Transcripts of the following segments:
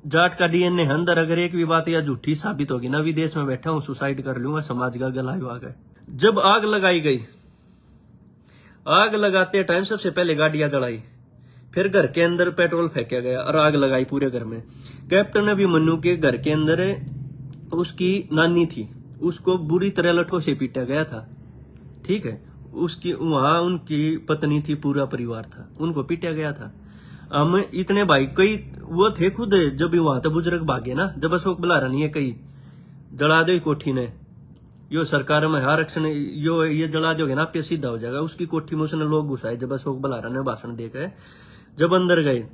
जाट का डीएनए है अंदर, अगर एक भी बात या झूठी साबित होगी ना, विदेश में बैठा हूं सुसाइड कर लूंगा, समाज का गला आ गए। जब आग लगाई गई, आग लगाते टाइम सबसे पहले गाड़ियां जलाई, फिर घर के अंदर पेट्रोल फेंका गया और आग लगाई पूरे घर में। कैप्टन अभिमन्यु के घर के अंदर उसकी नानी थी, उसको बुरी तरह लठों से पीटा गया था, ठीक है। उसकी वहां उनकी पत्नी थी, पूरा परिवार था, उनको पीटा गया था। हम इतने भाई कई वो थे खुद, जब वहां तो बुजुर्ग भागे ना, जब अशोक बुलारा नहीं है कई जला दो कोठी ने, यो सरकार में आरक्षण यो ये जला दोगे ना पे सीधा हो जाएगा। उसकी कोठी में उसने लोग घुसाए जब अशोक बुलारा ने भाषण देकर जब अंदर गए,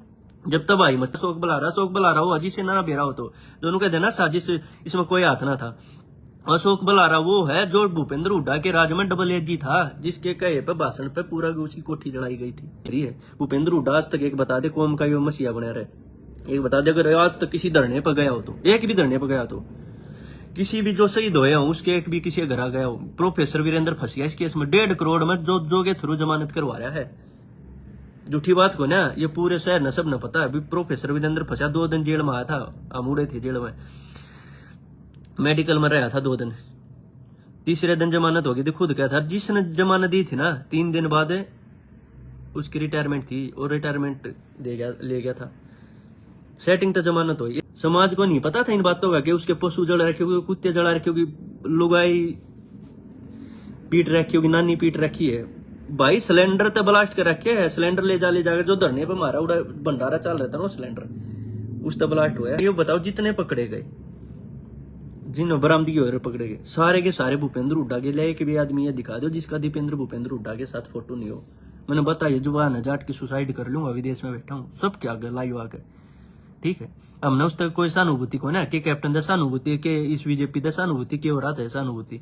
जब तब आई मत अशोक बुलारा हो अजी से ना बेरा हो तो दोनों कहते ना साजिश, इसमें कोई हाथ ना था। अशोक बुलारा वो है जो भूपेंद्र हुड्डा के राज में डबल एजी था, जिसके कहे पे भाषण पे पूरा उसकी कोठी जलाई गई थी। है भूपेंद्र हुड्डा आज तक एक बता दे कौम का यो मसीहा बना रहे, एक बता दे अगर आज तक किसी धरने पर गया हो तो, एक भी धरने पर गया तो, किसी भी जो शहीद होया हो उसके एक भी किसी घर आ गया हो। प्रोफेसर वीरेंद्र फंसिया इस केस में 1.5 करोड़ में जो के थ्रू जमानत करवा रहा है। झूठी बात को ना ये पूरे शहर न सब न पता है। अभी प्रोफेसर वीरेंद्र फंसा, 2 दिन जेल में आया था, अमूड़े थे जेल में, मेडिकल में रहा था 2 दिन, तीसरे दिन जमानत हो गई थी। खुद क्या था जिसने जमानत दी थी ना, 3 दिन बाद उसकी रिटायरमेंट थी और रिटायरमेंट ले गया था। सेटिंग तो जमानत हुई। समाज को नहीं पता था इन बातों का कि उसके पशु जड़ रखे होगी, कुत्ते जड़ा रखे होगी, लुगाई पीट रखी होगी, नानी पीट रखी है। भाई सिलेंडर तो ब्लास्ट कर रखे है, सिलेंडर ले जाएगा जो धरने पे मारा उड़ा भंडारा चल रहा था ना सिलेंडर, उस तो ब्लास्ट हुआ। ये बताओ जितने पकड़े गए, जिन्होंने बरामदगी हो पकड़े गए, सारे के सारे भूपेंद्र हुड्डा के लिए। एक भी आदमी ये दिखा दो जिसका भूपेंद्र हुड्डा के साथ फोटो नहीं हो। मैंने बताया जुबान है जाट की सुसाइड कर लूंगा, विदेश में बैठा हूँ, सब क्या लाइव आके, ठीक है। हमने उस तक कोई सहानुभूति को ना कि कैप्टन दस सहानुभूति के इस बीजेपी दस सहानुभूति की हो रहा था सहानुभूति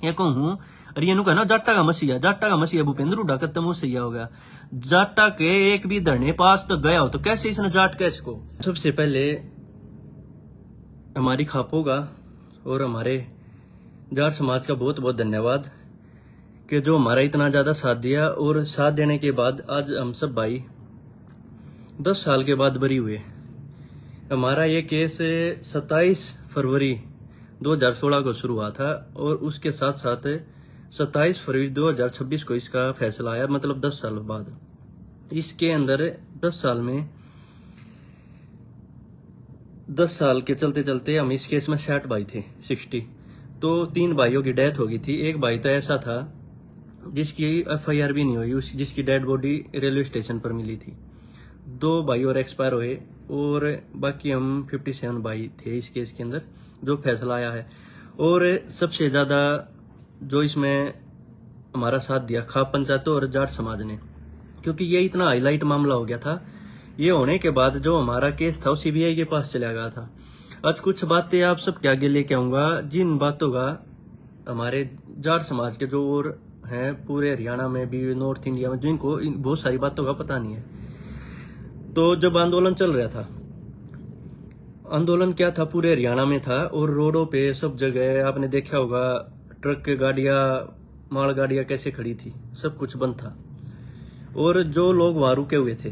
ये कहूँ। और ये कहना जाटा का मसीहा भूपेंद्र हुड्डा खत्म हो सही हो गया। जाटा के एक भी धरने पास तो गया हो तो कैसे इसने जाट कैसे को। सबसे पहले हमारी खापों का और हमारे जाट समाज का बहुत बहुत धन्यवाद कि जो हमारा इतना ज्यादा साथ दिया। और साथ देने के बाद आज हम सब भाई 10 साल के बाद बरी हुए। हमारा ये केस 27 फरवरी 2016 को शुरू हुआ था और उसके साथ साथ 27 फरवरी 2026 को इसका फैसला आया, मतलब 10 साल बाद। इसके अंदर 10 साल में 10 साल के चलते चलते हम इस केस में 60 भाई थे, 60। तो 3 भाइयों की डेथ हो गई थी। एक भाई तो ऐसा था जिसकी FIR भी नहीं हुई, जिसकी डेड बॉडी रेलवे स्टेशन पर मिली थी। 2 भाई और एक्सपायर हुए और बाकी हम 57 भाई थे इस केस के अंदर जो फैसला आया है। और सबसे ज्यादा जो इसमें हमारा साथ दिया खाप पंचायतों और जाट समाज ने, क्योंकि ये इतना हाईलाइट मामला हो गया था। ये होने के बाद जो हमारा केस था वो CBI के पास चला गया था। आज कुछ बातें आप सबके आगे लेके आऊंगा, जिन बातों का हमारे जाट समाज के जो और हैं पूरे हरियाणा में भी, नॉर्थ इंडिया में, जिनको बहुत सारी बातों का पता नहीं है। तो जब आंदोलन चल रहा था, आंदोलन क्या था पूरे हरियाणा में था और रोडों पे सब जगह आपने देखा होगा ट्रक के गाड़ियां, माल गाड़ियां कैसे खड़ी थी, सब कुछ बंद था। और जो लोग वहां रुके हुए थे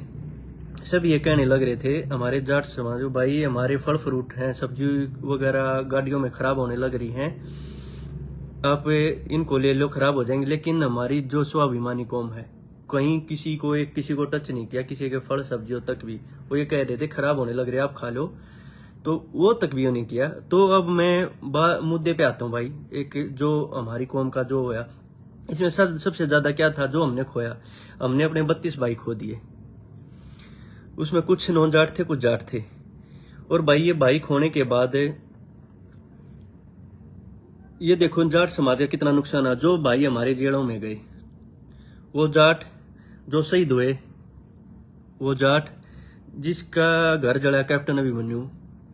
सब ये कहने लग रहे थे हमारे जाट समाज भाई, हमारे फल फ्रूट हैं, सब्जी वगैरह गाड़ियों में खराब होने लग रही हैं, आप इनको ले लो, खराब हो जाएंगे। लेकिन हमारी जो स्वाभिमानी कौम है, कहीं किसी को टच नहीं किया, किसी के फल सब्जियों तक भी वो ये कह रहे थे खराब होने लग रहे आप खा लो, तो वो तक भी नहीं किया। तो अब मैं मुद्दे पे आता हूँ भाई। एक जो हमारी कौम का जो होया, इसमें सबसे ज्यादा क्या था जो हमने खोया, हमने अपने 32 भाई खो दिए। उसमें कुछ नॉन जाट थे, कुछ जाट थे। और भाई ये भाई खोने के बाद ये देखो जाट समाज का कितना नुकसान है। जो भाई हमारे जेलों में गए, वो जाट जो शहीद हुए, वो जाट जिसका घर जला कैप्टन अभिमन्यु,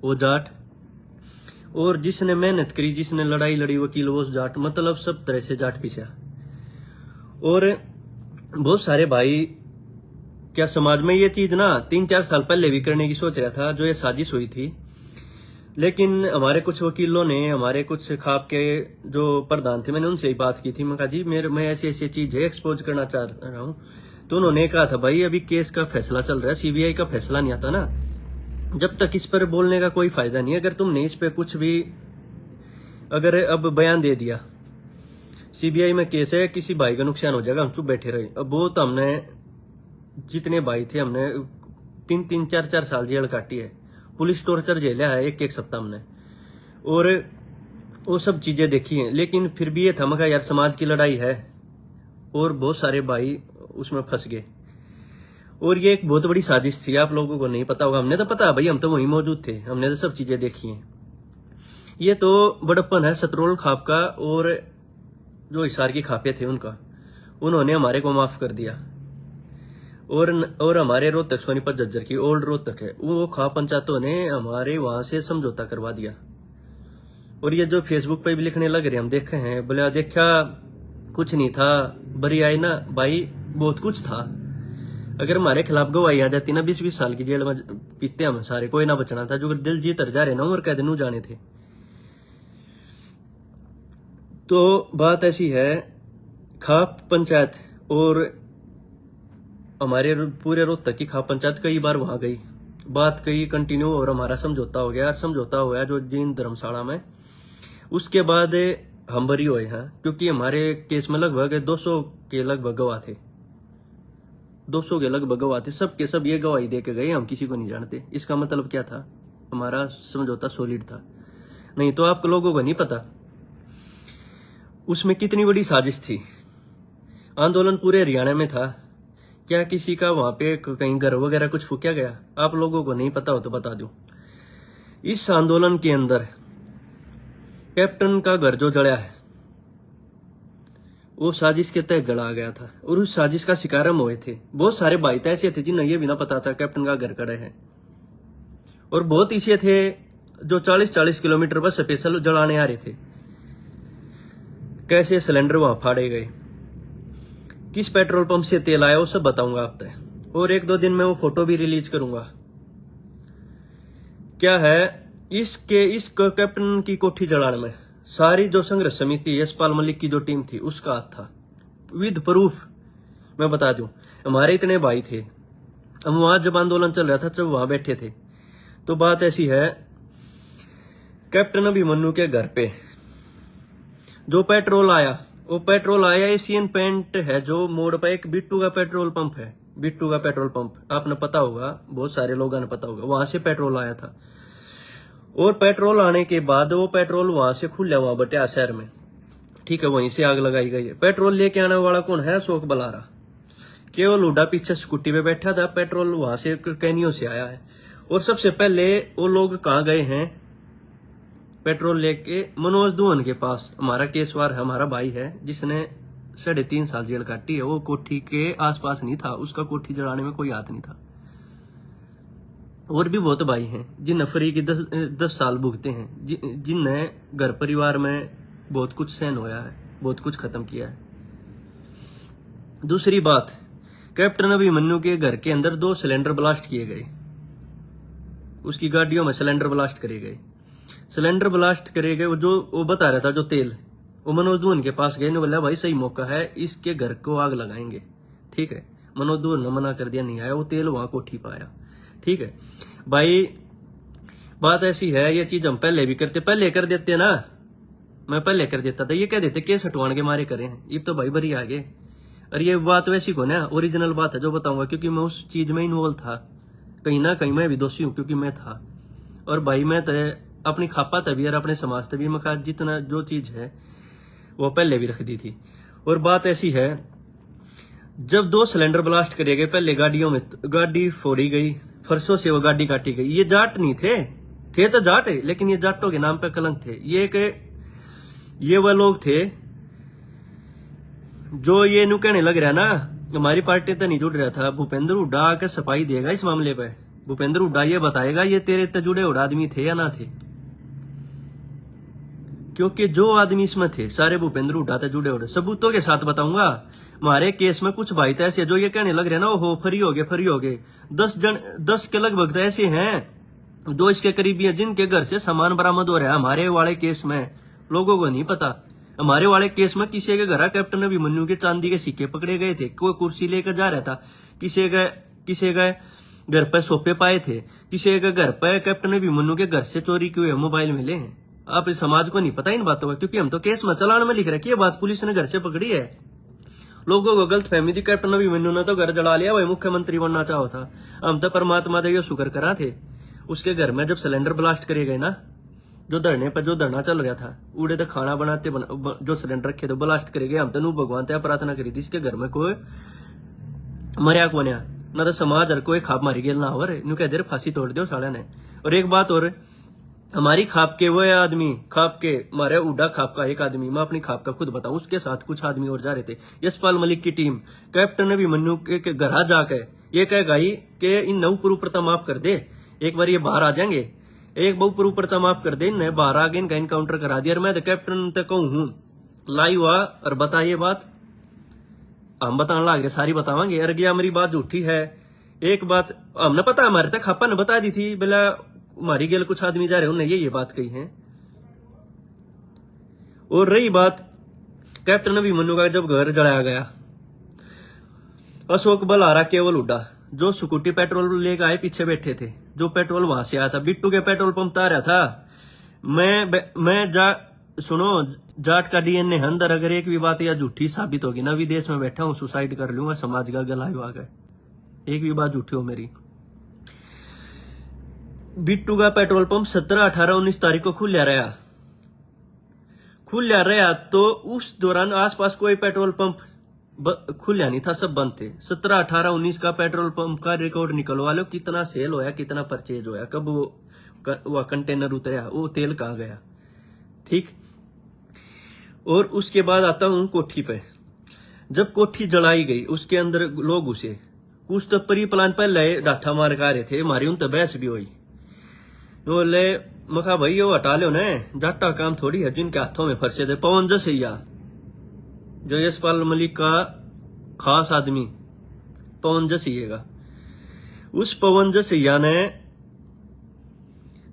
वो जाट, और जिसने मेहनत करी, जिसने लड़ाई लड़ी वकील, वो जाट। मतलब सब तरह से जाट पीछा। और बहुत सारे भाई क्या समाज में ये चीज ना 3-4 साल पहले भी करने की सोच रहा था, जो ये साजिश हुई थी। लेकिन हमारे कुछ वकीलों ने, हमारे कुछ खाप के जो प्रधान थे, मैंने उनसे ही बात की थी। मैं कहा जी मैं ऐसी ऐसी चीज है एक्सपोज करना चाह रहा हूँ। तो उन्होंने कहा था भाई अभी केस का फैसला चल रहा है, CBI का फैसला नहीं आता ना, जब तक इस पर बोलने का कोई फायदा नहीं। अगर तुमने इस पे कुछ भी अगर अब बयान दे दिया, सीबीआई में केस है, किसी भाई का नुकसान हो जाएगा, हम चुप बैठे रहे। अब वो तो हमने जितने भाई थे हमने 3-3, 4-4 साल जेल काटी है, पुलिस टॉर्चर झेला है 1-1 सप्ताह हमने, और वो सब चीजें देखी हैं। लेकिन फिर भी ये था मगर यार समाज की लड़ाई है, और बहुत सारे भाई उसमें फंस गए। और ये एक बहुत बड़ी साजिश थी, आप लोगों को नहीं पता होगा, हमने तो पता भाई, हम तो वहीं मौजूद थे, हमने तो सब चीजें देखी हैं। ये तो बड़प्पन है सतरोल खाप का, और जो हिसार की खापे थे उनका, उन्होंने हमारे को माफ कर दिया। और हमारे रोहतक सोनीपत झज्जर की ओल्ड रोहतक है, वो खाप पंचायतों ने हमारे वहां से समझौता करवा दिया। और ये जो फेसबुक पे भी लिखने लग रहे, हम देखे हैं, बोले देखा कुछ नहीं था, बरी आई ना भाई, बहुत कुछ था। अगर हमारे खिलाफ गवाही आ जाती ना, 20-20 साल की जेल में पीते हम सारे, कोई ना बचना था। जो दिल जीत जा रहे ना उम्र कैद नू जाने थे। तो बात ऐसी है, खाप पंचायत और हमारे पूरे रोहतक की खाप पंचायत कई बार वहां गई, बात कही कंटिन्यू, और हमारा समझौता हो गया। समझौता हुआ जो जैन धर्मशाला में, उसके बाद हम बरी हुए हैं, क्योंकि हमारे केस में लगभग 200 के लगभग गवाह थे, 200 के लगभग गवाह थे, सब के सब ये गवाही दे के गए, हम किसी को नहीं जानते। इसका मतलब क्या था, हमारा समझौता सॉलिड था। नहीं तो आप लोगों को नहीं पता उसमें कितनी बड़ी साजिश थी। आंदोलन पूरे हरियाणा में था, क्या किसी का वहां पे कहीं घर वगैरह कुछ फूका गया? आप लोगों को नहीं पता हो तो बता दूं, इस आंदोलन के अंदर कैप्टन का घर जो जड़ा है वो साजिश के तहत जला गया था, और उस साजिश का शिकार हम हुए थे। बहुत सारे भाई तो ऐसे थे जिन्हें ये भी ना पता था कैप्टन का घर कड़े है, और बहुत ऐसे थे जो 40-40 किलोमीटर पर स्पेशल जलाने आ रहे थे। कैसे सिलेंडर वहां फाड़े गए, किस पेट्रोल पंप से तेल आया, वो सब बताऊंगा आप तक, और 1-2 दिन में वो फोटो भी रिलीज करूंगा। क्या है इस कैप्टन की कोठी जलाने में सारी जो संघर्ष समिति यशपाल मलिक की जो टीम थी उसका हाथ था, विद प्रूफ मैं बता दूं। हमारे इतने भाई थे, हम वहां जब आंदोलन चल रहा था जब वहां बैठे थे। तो बात ऐसी है, कैप्टन अभिमन्यु के घर पे जो पेट्रोल आया, वो पेट्रोल आया एशियन पेंट है जो मोड़ पर एक बिट्टू का पेट्रोल पंप है, बिट्टू का पेट्रोल पंप आपने पता होगा, बहुत सारे लोगों ने पता होगा, वहां से पेट्रोल आया था। और पेट्रोल आने के बाद वो पेट्रोल वहां से खुला वहां बटिया शहर में, ठीक है, वहीं से आग लगाई गई है। पेट्रोल लेके आने वाला कौन है? अशोक बलारा। केवल हुड्डा पीछे स्कूटी पे बैठा था, पेट्रोल वहां से कैनियों से आया है। और सबसे पहले वो लोग कहाँ गए हैं पेट्रोल लेके? मनोज दुहन के पास। हमारा केसवार है, हमारा भाई है जिसने 3.5 साल जेल काटी है, वो कोठी के आसपास नहीं था, उसका कोठी जलाने में कोई हाथ नहीं था। और भी बहुत भाई हैं जिन फरी की 10 साल भुगते हैं, जिनने घर परिवार में बहुत कुछ सहन होया है, बहुत कुछ खत्म किया है। दूसरी बात, कैप्टन अभिमन्यु के घर के अंदर 2 सिलेंडर ब्लास्ट किए गए, उसकी गाड़ियों में सिलेंडर ब्लास्ट करे गए। सिलेंडर ब्लास्ट करे गए, वो बता रहा था जो तेल, वो मनोज दुहन के पास गए, ने बोला भाई सही मौका है, इसके घर को आग लगाएंगे, ठीक है। मनोज दुहन ने मना कर दिया, नहीं आया, वो तेल वहां कोठी पाया, ठीक है भाई। बात ऐसी है, ये चीज हम पहले भी करते, पहले कर देते ना, मैं पहले कर देता था, ये कह देते केस हटवाने के मारे करे हैं, ये तो भाई बरी आगे। और ये बात वैसी को ना ओरिजिनल बात है जो बताऊंगा, क्योंकि मैं उस चीज में इन्वॉल्व था, कहीं ना कहीं मैं भी दोषी हूं, क्योंकि मैं था। और भाई मैं तो अपनी खापा तभी और अपने समाज तभी मैं जितना जो चीज है वो पहले भी रख दी थी। और बात ऐसी है, जब 2 सिलेंडर ब्लास्ट करे गए, पहले गाड़ियों में गाड़ी फोड़ी गई, फरसों से वो गाड़ी काटी गई। ये जाट नहीं थे तो जाट है, लेकिन ये जाटों के नाम पे कलंक थे। ये वह लोग थे जो ये नु कहने लग रहा ना, हमारी पार्टी तो नहीं जुड़ रहा था। भूपेंद्र हुड्डा आकर सफाई देगा इस मामले पे, भूपेंद्र हुड्डा ये बताएगा ये तेरे ते जुड़े हुए आदमी थे या ना थे, क्योंकि जो आदमी इसमें थे सारे भूपेंद्र हुड्डा ते जुड़े हुए। सबूतों के साथ बताऊंगा। हमारे केस में कुछ भाई तो ऐसे जो ये कहने लग रहे ना, वो फ्री हो गए 10 के लगभग तो ऐसे हैं जो इसके करीबी हैं, जिनके घर से सामान बरामद हो रहा है। हमारे वाले केस में लोगों को नहीं पता, हमारे वाले केस में किसी के घर कैप्टन अभिमन्यु के चांदी के सिक्के पकड़े गए थे, कोई कुर्सी लेकर जा रहा था, किसी गए घर पर सोपे पाए थे। किसी एक घर पर कैप्टन अभिमन्यु के घर से चोरी किए हुए मोबाइल मिले हैं। आप इस समाज को नहीं पता इन बातों का, क्योंकि हम तो केस में चालान में लिख रखी है बात, पुलिस ने घर से पकड़ी है। लोगों को गलत फहमी थी कैप्टन अभिमन्यु ने तो घर जला लिया, वही मुख्यमंत्री बनना चाहो था। हम तो परमात्मा देव शुक्र करा थे। उसके घर में जब सिलेंडर ब्लास्ट करे गए ना, जो धरने पर जो धरना चल रहा था, उड़े तो खाना बनाते जो सिलेंडर रखे तो ब्लास्ट करे गए। हम तो भगवान ते प्रार्थना करी थी इसके घर में कोई मरिया को ना तो समाज हर कोई खाप मारी गेल ना हो रे, कह दे फांसी तोड़ दो साले ने। और एक बात और, हमारी खाप के वो आदमी, खाप के मारे उड़ा खाप का एक आदमी, मैं अपनी खाप का खुद बताऊं, उसके साथ कुछ आदमी और जा रहे थे। यशपाल मलिक की टीम कैप्टन अभिमन्यु के घर जा के ये कह गई कि इन नौ प्रता माफ कर दे, एक बार ये बाहर आ जाएंगे, एक बहु प्रता माफ कर दे, इन्हें बाहर आगे इनका इनकाउंटर करा दिया। और मैं तो कैप्टन तक कहूं हूं लाइव हुआ और बताइए बात, हम बताने लग रहे सारी बतावांगे। अरे गया मेरी बात झूठी है। एक बात हमने पता, हमारे तक खापा ने बता दी थी, बोला हमारी गेल कुछ आदमी जा रहे, उन्होंने ये बात कही है। और रही बात कैप्टन अभिमन्यु का, जब घर जलाया गया, अशोक बलहारा केवल उड़ा, जो स्कूटी पेट्रोल लेकर आए पीछे बैठे थे, जो पेट्रोल वहां से आया था, बिट्टू के पेट्रोल पंप आ रहा था। सुनो, जाट का डीएनए अंदर, अगर एक भी बात या झूठी साबित होगी ना, विदेश में बैठा हूं सुसाइड कर लूंगा, समाज का गला आ गए, एक भी बात झूठी हो मेरी। बिट्टू का पेट्रोल पंप 17, 18, 19 तारीख को खुला रहा, तो उस दौरान आसपास कोई पेट्रोल पंप खुला नहीं था, सब बंद थे। 17, 18, 19 का पेट्रोल पंप का रिकॉर्ड निकलवा लो, कितना सेल होया, कितना परचेज होया, कब वो कंटेनर उतरा, वो तेल कहाँ गया, ठीक। और उसके बाद आता हूं कोठी पे। जब कोठी जलाई गई, उसके अंदर लोग घुसे, कुछ तो परी प्लान पहले डाठा मार के आ रहे थे, हमारी उन तो बहस भी हुई। बोले मखा भाई ये हटा लो ने, जाटा काम थोड़ी है, जिनके हाथों में फंसे थे। पवन जसैया, जो यशपाल मलिक का खास आदमी, पवन जसैया का, उस पवन जसैया ने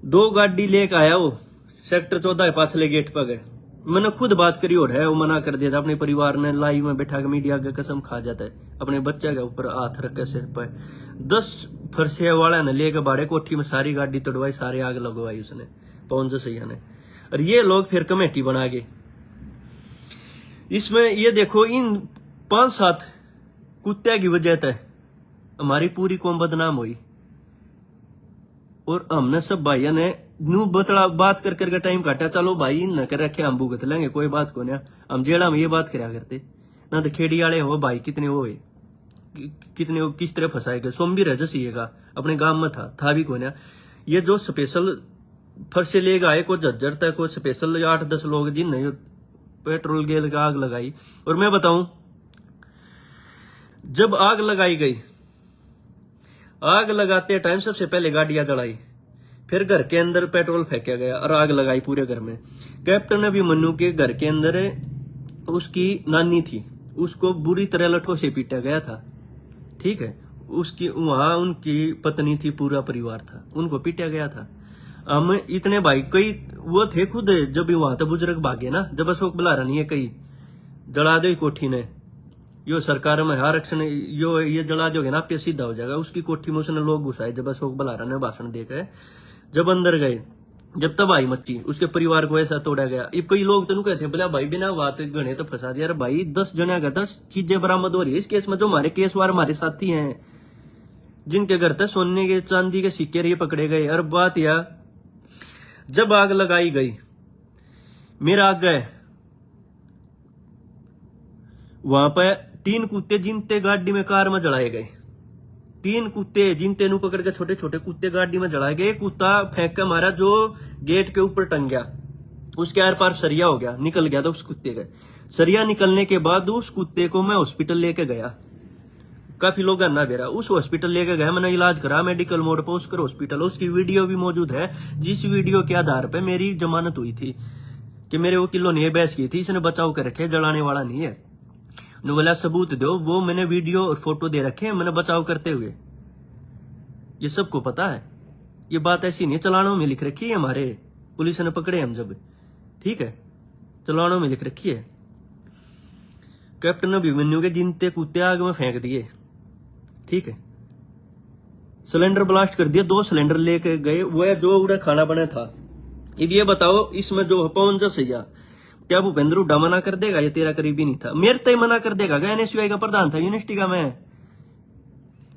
2 गाड़ी लेके आया, वो सेक्टर 14 के पास ले गेट पर गए। मैंने खुद बात करी और है, वो मना कर दिया था। अपने परिवार ने लाइव में बैठा के मीडिया के कसम खा जाता है, अपने बच्चे के ऊपर हाथ रख के सिर पर 10 फरसे वाला ने लेके बाड़े कोठी में सारी गाड़ी तोड़वाई, सारी आग लगवाई उसने, पवन जसैया ने। और ये लोग फिर कमेटी बना गए। इसमें ये देखो, इन 5-7 कुत्ते की वजह से हमारी पूरी कौम बदनाम हुई। और हमने सब भाइयों ने नू बतला बात कर करके टाइम काटा, चलो भाई न कर रखे, हम भुगत लेंगे, कोई बात को नहीं। हम जेड़ा में ये बात करा करते ना, तो खेड़ी वाले हो भाई, कितने हो कितने हो, किस तरह फंसाए गए। सोमवीर है जसीएगा अपने गांव में था भी को ना। ये जो स्पेशल फर्श ले गए को झज्जर तक, को स्पेशल 8-10 लोग जिन पेट्रोल गेल का आग लगाई। और मैं बताऊं, जब आग लगाई गई, आग लगाते टाइम सबसे पहले गाड़ियां जलाई, फिर घर के अंदर पेट्रोल फेंका गया और आग लगाई पूरे घर में। कैप्टन अभिमन्यु के घर के अंदर उसकी नानी थी, उसको बुरी तरह लठों से पीटा गया था, ठीक है। उसकी वहां उनकी पत्नी थी, पूरा परिवार था, उनको पीटा गया था। हम इतने भाई कई वो थे खुद, जब वहां तो बुजुर्ग भागे ना, जब अशोक बलहारा नहीं है, कई जला दे कोठी ने, यो सरकार में आरक्षण यो ये जला दोगे ना, पे सीधा हो जाएगा। उसकी कोठी में उसने लोग घुसाए, जब अशोक बलहारा ने भाषण देकर जब अंदर गए, जब तबाही मची, उसके परिवार को ऐसा तोड़ा गया। ये कई लोग तो कहते हैं बोला भाई बिना बात गणे तो फंसा दिया। अरे भाई 10 जने का 10 चीजें बरामद हो रही है इस केस में। जो हमारे केस वार हमारे साथी हैं, जिनके घर तक सोने के चांदी के सिक्के ये पकड़े गए। और बात यह, जब आग लगाई गई, मेरा आग गए वहां पर 3 कुत्ते जिनते गाड़ी में कार में जलाए गए, 3 कुत्ते जिनते नु पकड़ के छोटे छोटे कुत्ते गाड़ी में जलाए गए। कुत्ता फेंक के मारा जो गेट के ऊपर टंग गया, उसके आर पार सरिया हो गया, निकल गया था उस कुत्ते का। सरिया निकलने के बाद उस कुत्ते को मैं हॉस्पिटल लेके गया, काफी लोग ना बेरा, उस हॉस्पिटल लेके गया, मैंने इलाज करा मेडिकल मोड पर, उसकर हॉस्पिटल। उसकी वीडियो भी मौजूद है, जिस वीडियो के आधार पर मेरी जमानत हुई थी कि मेरे वकीलों ने बहस की थी, इसने बचाव कर रखे, जलाने वाला नहीं है। बोला सबूत दो, वो मैंने वीडियो और फोटो दे रखे हैं, मैंने बचाव करते हुए। ये सबको पता है, ये बात ऐसी नहीं, चलानों में लिख रखी है, हमारे पुलिस ने पकड़े हम जब, ठीक है, चलानों में लिख रखी है। कैप्टन अभिमन्यु के जिनते कुत्ते आग में फेंक दिए, ठीक है। सिलेंडर ब्लास्ट कर दिया, 2 सिलेंडर लेके गए, वो जो उड़ा खाना बना था। अब ये बताओ इसमें जो पवन जसैया, क्या भूपेंद्र हुड्डा मना कर देगा? ये तेरा करीबी नहीं था, मेरे तय मना कर देगा? एनएसयूआई का प्रधान था यूनिवर्सिटी का, मैं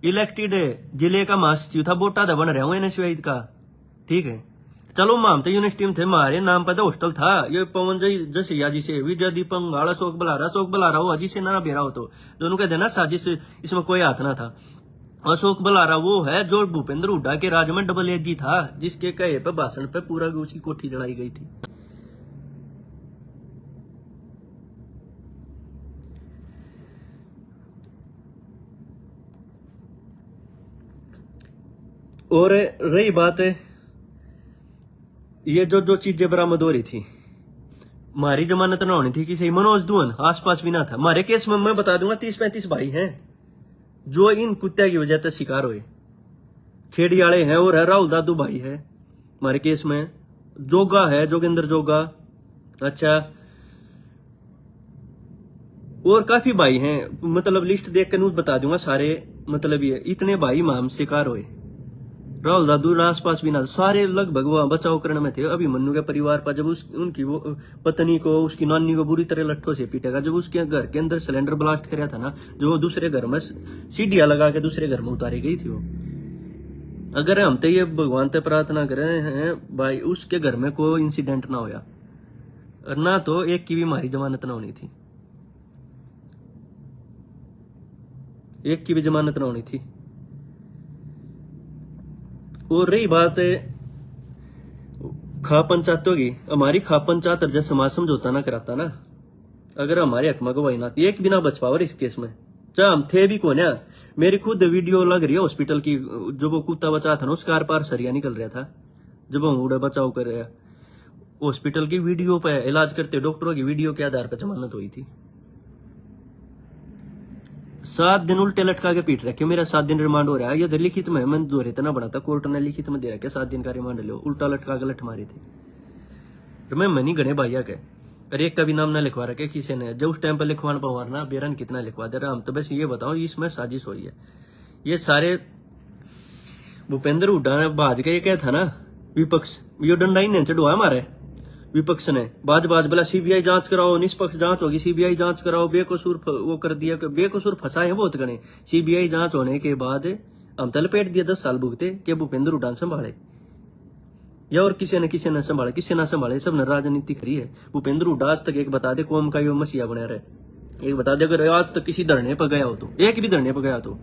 इलेक्टेड जिले का महासचिव था, बोटा दा बन रहा हूँ एनएसयूआई का, ठीक है। चलो माम तो यूनिवर्सिटी में थे, हमारे नाम पर हॉस्टल था। ये पवन जसैया जी से विजय दीपक गाड़ा अशोक बुलारा हो, अजी से ना बेरा हो, तो दोनों कहते ना साजिश, इसमें कोई हाथ ना था। अशोक बुलारा वो है जो भूपेंद्र हुड्डा के राज में डबल एजी था, जिसके कहे पे भाषण पे पूरा उसकी कोठी जलाई गई थी। और रही बात है ये जो चीजें बरामद हो रही थी, हमारी जमानत ना होनी थी किसी मनोज दुहन आसपास भी ना था। हमारे केस में मैं बता दूंगा 30-35 भाई हैं जो इन कुत्ते की वजह से शिकार हुए, खेड़ी वाले हैं, और है राहुल दादू भाई है हमारे केस में, जोगा है जोगेंद्र जोगा, अच्छा, और काफी भाई हैं, मतलब लिस्ट देख कर बता दूंगा सारे, मतलब ये इतने भाई माम शिकार हुए। राहुल दादू आसपास भी ना, सारे लगभग वहां बचाव करने में थे। अभिमन्यु के परिवार पर जब उनकी वो पत्नी को, उसकी नानी को बुरी तरह लट्ठों से पीटेगा, जब उसके घर के अंदर सिलेंडर ब्लास्ट कराया था ना, जो वो दूसरे घर में सीढ़ियां लगा के दूसरे घर में उतारी गई थी वो। अगर हम तो ये भगवान से प्रार्थना कर रहे हैं भाई उसके घर में कोई इंसिडेंट ना होया, और ना तो एक की भी हमारी जमानत ना होनी थी, एक की भी जमानत ना होनी थी। और रही बात खा पंचायतों की, हमारी खा पंचायत जब समाज समझौता ना कराता ना, अगर हमारे हक में गवाही ना, एक भी ना बच पावर इस केस में, चाहे हम थे भी कौन है। मेरी खुद वीडियो लग रही है हॉस्पिटल की, जब वो कुत्ता बचा था ना उसका आर पार सरिया निकल रहा था, जब हम उड़ा बचाव कर रहे, हॉस्पिटल की वीडियो पे इलाज करते डॉक्टरों की वीडियो के आधार पर जमानत हुई थी। 7 दिन उल्टे लटका के पीट रखे, मेरा 7 दिन रिमांड हो रहा है। ये लिखित में मैंने दोहरे तना बना था, कोर्ट ने लिखित में दे रखे 7 दिन का रिमांड लो, उल्टा लटका के लठ मारी थी। मैं मनी गणे भैया के, अरे एक का भी नाम ना लिखवा रखे किसी ने, जब उस टाइम पर लिखवाना पवारना बेरन कितना लिखवा दे रहा। हम तो बस ये बताओ इसमें साजिश हुई है। ये सारे भूपेंद्र हुड्डा ने भाज के, ये क्या था ना विपक्ष, ये डंडा ही नहीं चढ़वा हमारे विपक्ष ने, बाज बोला सीबीआई जांच कराओ, निष्पक्ष जांच होगी, सीबीआई जांच कराओ, बेकसूर वो कर दिया, बेकसूर फंसाए बहुत गणे। सीबीआई जांच होने के बाद हम तो लपेट दिया 10 साल भुगते कि भूपेंद्र हुड्डा संभाले, या और किसी ने संभाले, किसी ना संभाले, सब ने राजनीति करी है। भूपेंद्र हुड्डा आज तक एक बता दे कौम का यो मसीहा बना रहे, एक बता दे अगर आज तक किसी धरने पर गया हो तो, एक भी धरने पर गया तो,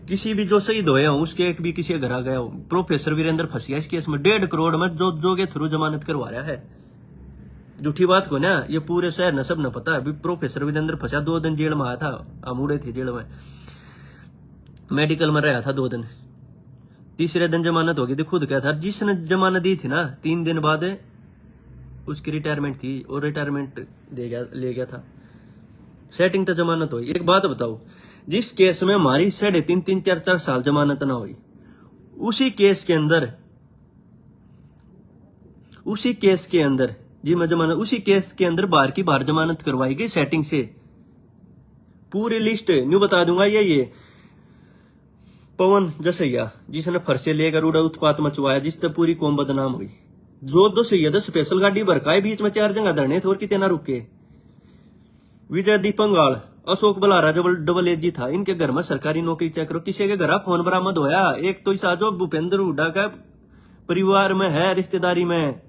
किसी भी जो शहीद होया हो उसके एक भी किसी घर आ गया हो। प्रोफेसर वीरेंद्र फंस गया इस केस में, 1.5 करोड़ में जो के थ्रू जमानत करवा रहा है। झूठी बात को ना, ये पूरे शहर ने सब ने पता है। प्रोफेसर वीरेंद्र फंसा, 2 दिन जेल में आया था, हम उड़े थे जेल में, मेडिकल में रहा था 2 दिन, तीसरे दिन जमानत हो गई थी। खुद क्या था, जिसने जमानत दी थी ना 3 दिन बाद उसकी रिटायरमेंट थी, और रिटायरमेंट ले गया था, सेटिंग तो जमानत हुई। एक बात बताओ, जिस केस में हमारी 3.5, 4 साल जमानत ना हुई, उसी केस के अंदर जी मैं जमानत, उसी केस के अंदर बार की बार जमानत करवाई गई सेटिंग से। पूरी लिस्ट न्यू बता दूंगा। ये पवन जसैया जिसने फर्से लेकर उड़ा उत्पात मचवाया, जिससे पूरी कौम बदनाम हुई, जो सैयद स्पेशल गाड़ी भरकाए, बीच में 4 जगह धरने थे और कितने ना रुके। विजय दीपक अशोक बुलारा जब डबल एजी था, इनके घर में सरकारी नौकरी चेक करो, किसी के घर फोन बरामद होया। एक तो इस जो भूपेंद्र हुड्डा का परिवार में है, रिश्तेदारी में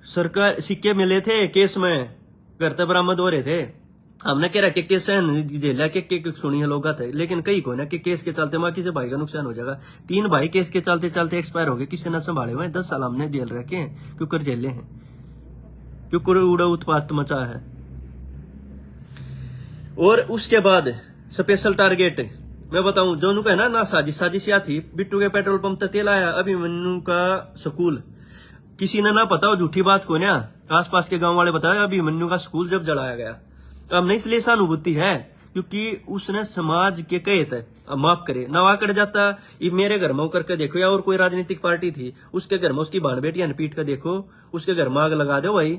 सरकार सिक्के मिले थे केस में, घर तक बरामद हो रहे थे। हमने कह रहा केस जेला के सुनी है लोग थे, लेकिन कई को ना कि केस के चलते माँ किसी भाई का नुकसान हो जाएगा। 3 भाई केस के चलते चलते एक्सपायर हो गए, किसी ने संभाले हुए 10 साल हमने जेल रखे हैं, क्योंकि जेले हैं, क्योंकि उड़ा उत्पात मचा है। और उसके बाद स्पेशल टारगेट मैं बताऊं, जो है ना साजिश या थी, बिट्टू के पेट्रोल पंप तक तेल आया, अभिमन्यु का स्कूल, किसी ने ना पता हो, झूठी बात को ना आसपास के गांव वाले बताया, अभिमन्यु का स्कूल जब जलाया गया। अब नहीं इसलिए सहानुभूति है क्योंकि उसने समाज के कहे थे, अब माफ करे नवा कर जाता, ये मेरे घर में करके देखो, या और कोई राजनीतिक पार्टी थी उसके घर में उसकी बाण बेटियां पीट कर देखो, उसके घर में आग लगा दो भाई,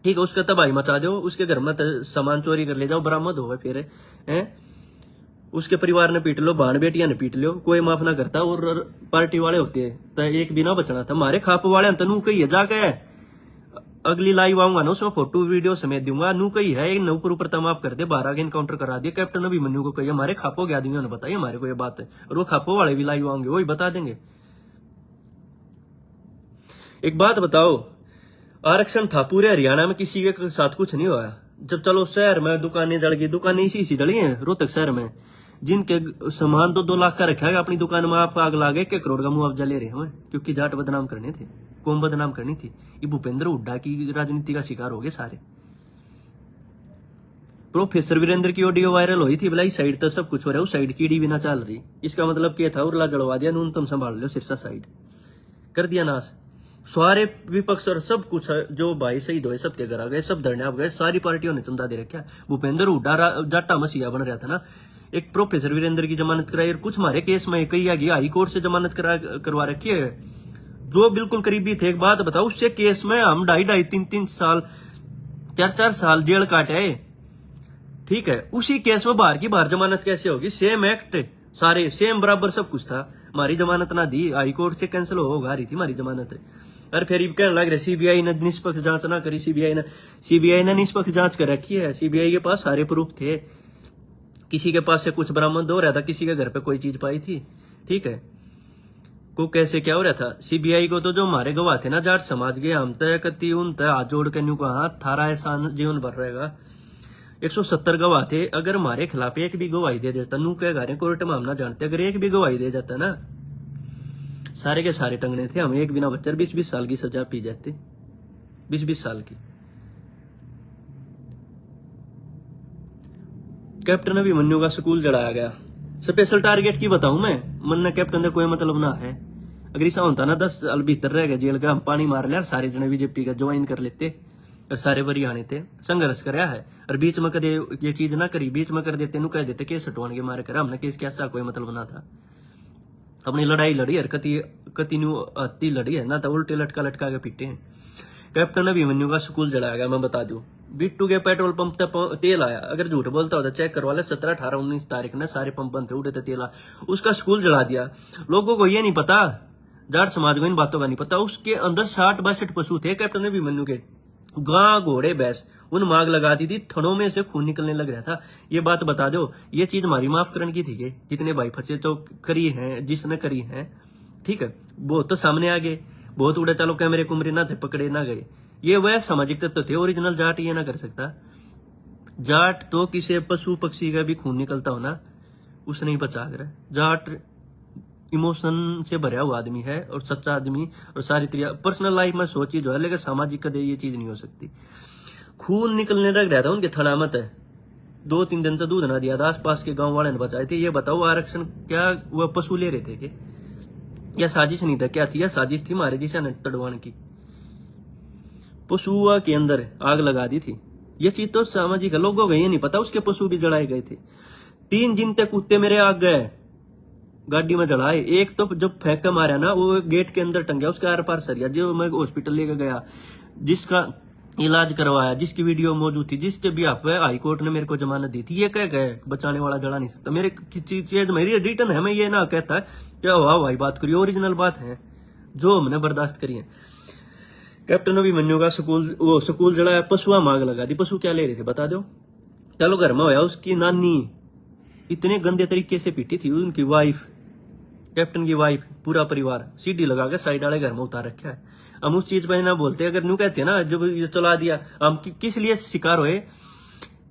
ठीक है, उसका तबाही मचा दो, उसके घर में सामान चोरी कर ले जाओ, बरामद हो फिर है। उसके परिवार ने पीट लो, बहन बेटियां ने पीट लो, कोई माफ ना करता। और पार्टी वाले होते हैं तो एक भी ना बचना था। हमारे खाप वाले तनु कही है जाके, अगली लाइव आऊंगा ना उसमें फोटो वीडियो समेत दूंगा। नू कही है एक नौकर ऊपर तमाम कर दे, 12 के इनकाउंटर करा दिया। कैप्टन अभिमन्यु को कही, हमारे खापो के आदमियों ने बताया हमारे को ये बात है, और वो खापो वाले भी लाइव आएंगे, वही बता देंगे। एक बात बताओ, आरक्षण था पूरे हरियाणा में, किसी के साथ कुछ नहीं हुआ। जब चलो शहर में दुकानें जल गई, दुकानें इसी जली हैं रोहतक शहर में, जिनके सामान 2-2 लाख का रखा है अपनी दुकान में, आप आग लागे 1 करोड़ का मुआवजा ले रहे हैं, क्योंकि जाट बदनाम करने थे, कौम बदनाम करनी थी। ये भूपेंद्र हुड्डा की राजनीति का शिकार हो गए सारे। प्रोफेसर वीरेंद्र की ऑडियो वायरल हुई थी, बोला इस साइड तो सब कुछ हो रहा है, उस साइड कीड़ी भी ना चल रही। इसका मतलब क्या था, उरला जड़वा दिया, न्यूनतम संभाल लो, सिरसा साइड कर दिया नाश। सारे विपक्ष और सब कुछ जो भाई शहीद हुए सबके घर आ गए, सब धरने आप गए, सारी पार्टियों ने चंदा दे रखा। भूपेंद्र हुड्डा जाटा मसीहा बन रहा था ना। एक प्रोफेसर वीरेंद्र की जमानत कराई, और कुछ हमारे केस में कई आगे हाई कोर्ट से जमानत करवा रखी है, जो बिल्कुल करीबी थे। एक बात बताओ, उससे केस में हम 2.5-2.5, 3-3 साल, 4-4 साल जेल काटे, ठीक है। उसी केस में बाहर की बाहर जमानत कैसे होगी? सेम एक्ट, सारे सेम बराबर सब कुछ था। हमारी जमानत ना दी, हाई कोर्ट से कैंसिल होगा रही थी हमारी जमानत। और फिर कहने लग रहे सीबीआई ने निष्पक्ष जांच ना करी। सीबीआई ने निष्पक्ष जांच कर रखी है। सीबीआई के पास सारे प्रूफ थे, किसी के पास से कुछ बरामद हो रहा था, किसी के घर पे कोई चीज पाई थी, ठीक है। को कैसे क्या हो रहा था? सीबीआई को तो जो हमारे गवाह थे ना जाट समाज के, हम तय कती उन तय हाथ जोड़ के न्यू कहा थारा एहसान जीवन भर रहेगा। 170 गवाह थे, अगर हमारे खिलाफ एक भी गवाही दे देता, नू कह रहे कोर्ट में हम ना जानते, अगर एक भी गवाही दे जाता ना, सारे के सारे टंगने थे, हम एक बिना बच्चे 20-20 साल की सजा पी जाते, 20-20 साल की। कैप्टन अभिमन्यु का स्कूल जलाया गया। स्पेशल टारगेट की बताऊं मैं, मन ने कैप्टन का कोई मतलब ना है। अगर ऐसा होता ना 10 साल भीतर रह गए जेल का, हम पानी मार लिया, सारे जने बीजेपी का ज्वाइन कर लेते, और सारे बरियाने थे। संघर्ष कराया है, और बीच में कदे ये चीज ना करी, बीच में कर देते, नु कह देते केस हटवाने के मारे करा हमने केस, कैसा कोई मतलब ना था। अपनी लड़ाई लड़ी, और कति न्यू अति लड़ी है ना, तो उल्टे लटका के पीटे हैं। कैप्टन अभिमन्यु का स्कूल जलाया गया। मैं बता दूं, बिट्टू के पेट्रोल पंप तक तेल आया, अगर झूठ बोलता होता चेक करवा ले, 17, 18, 19 तारीख ने सारे पंप बंद थे, उड़े थे तेल, उसका स्कूल जला दिया। लोगों को ये नहीं पता, जाट समाज को इन बातों का नहीं पता, उसके अंदर 60-62 पशु थे कैप्टन अभिमन्यु के, गां घोड़े भैंस, उन मांग लगा दी थी, थनों में से खून निकलने लग रहा था। ये बात बता दो, ये चीज हमारी माफ करने की थी कि जितने भाई फंसे तो करी है, जिसने करी है, ठीक है। बहुत तो सामने आ गए, बहुत उड़े चलो कैमरे कुमरे ना थे, पकड़े ना गए। ये वह सामाजिक तत्व थे, ओरिजिनल जाट ये ना कर सकता। जाट तो किसी पशु पक्षी का भी खून निकलता हो ना, उसे नहीं बचा कर। जाट इमोशन से भरा हुआ आदमी है, और सच्चा आदमी, और सारी क्रिया पर्सनल लाइफ में सो चीज है, लेकिन सामाजिक कदे ये चीज नहीं हो सकती। खून निकलने लग रहा था उनके थड़ा मत है, 2-3 दिन तो दूध ना दिया था, आसपास के गांव वाले ने बचाए थे। ये बताओ आरक्षण क्या वह पशु ले रहे थे कि या साजिश नहीं था? क्या थी? या साजिश थी हमारे जिसे तड़वाने की। पशुआ के अंदर आग लगा दी थी, ये चीज तो सामाजिक है। लोगों को ये नहीं पता उसके पशु भी जलाए गए थे। 3 दिन तक कुत्ते मेरे आग गए, गाड़ी में जलाए। एक तो जब फेंक के मारा ना, वो गेट के अंदर टंग गया, उसके आर पार सरिया, जो मैं हॉस्पिटल लेकर गया, जिसका इलाज करवाया, जिसकी वीडियो मौजूद थी, जिसके भी आप हाई कोर्ट ने मेरे को जमानत दी थी, ये कह गए बचाने वाला जला नहीं सकता। मेरे चीज मेरी रिटर्न है, मैं ये ना कहता क्या वाह भाई बात करिए, ओरिजिनल बात है जो हमने बर्दाश्त करी है। कैप्टन अभिमन्यु का स्कूल जलाया, पशुआ मांग लगा दी। पशु क्या ले रहे थे बता दो? चलो घर में होया, उसकी नानी इतने गंदे तरीके से पीटी थी, उनकी वाइफ, कैप्टन की वाइफ, पूरा परिवार सीडी लगा के साइड वाले घर में उतार रखा है। हम उस चीज पर ना बोलते, अगर न्यू कहते ना जब ये चला दिया, हम किस लिए शिकार हुए?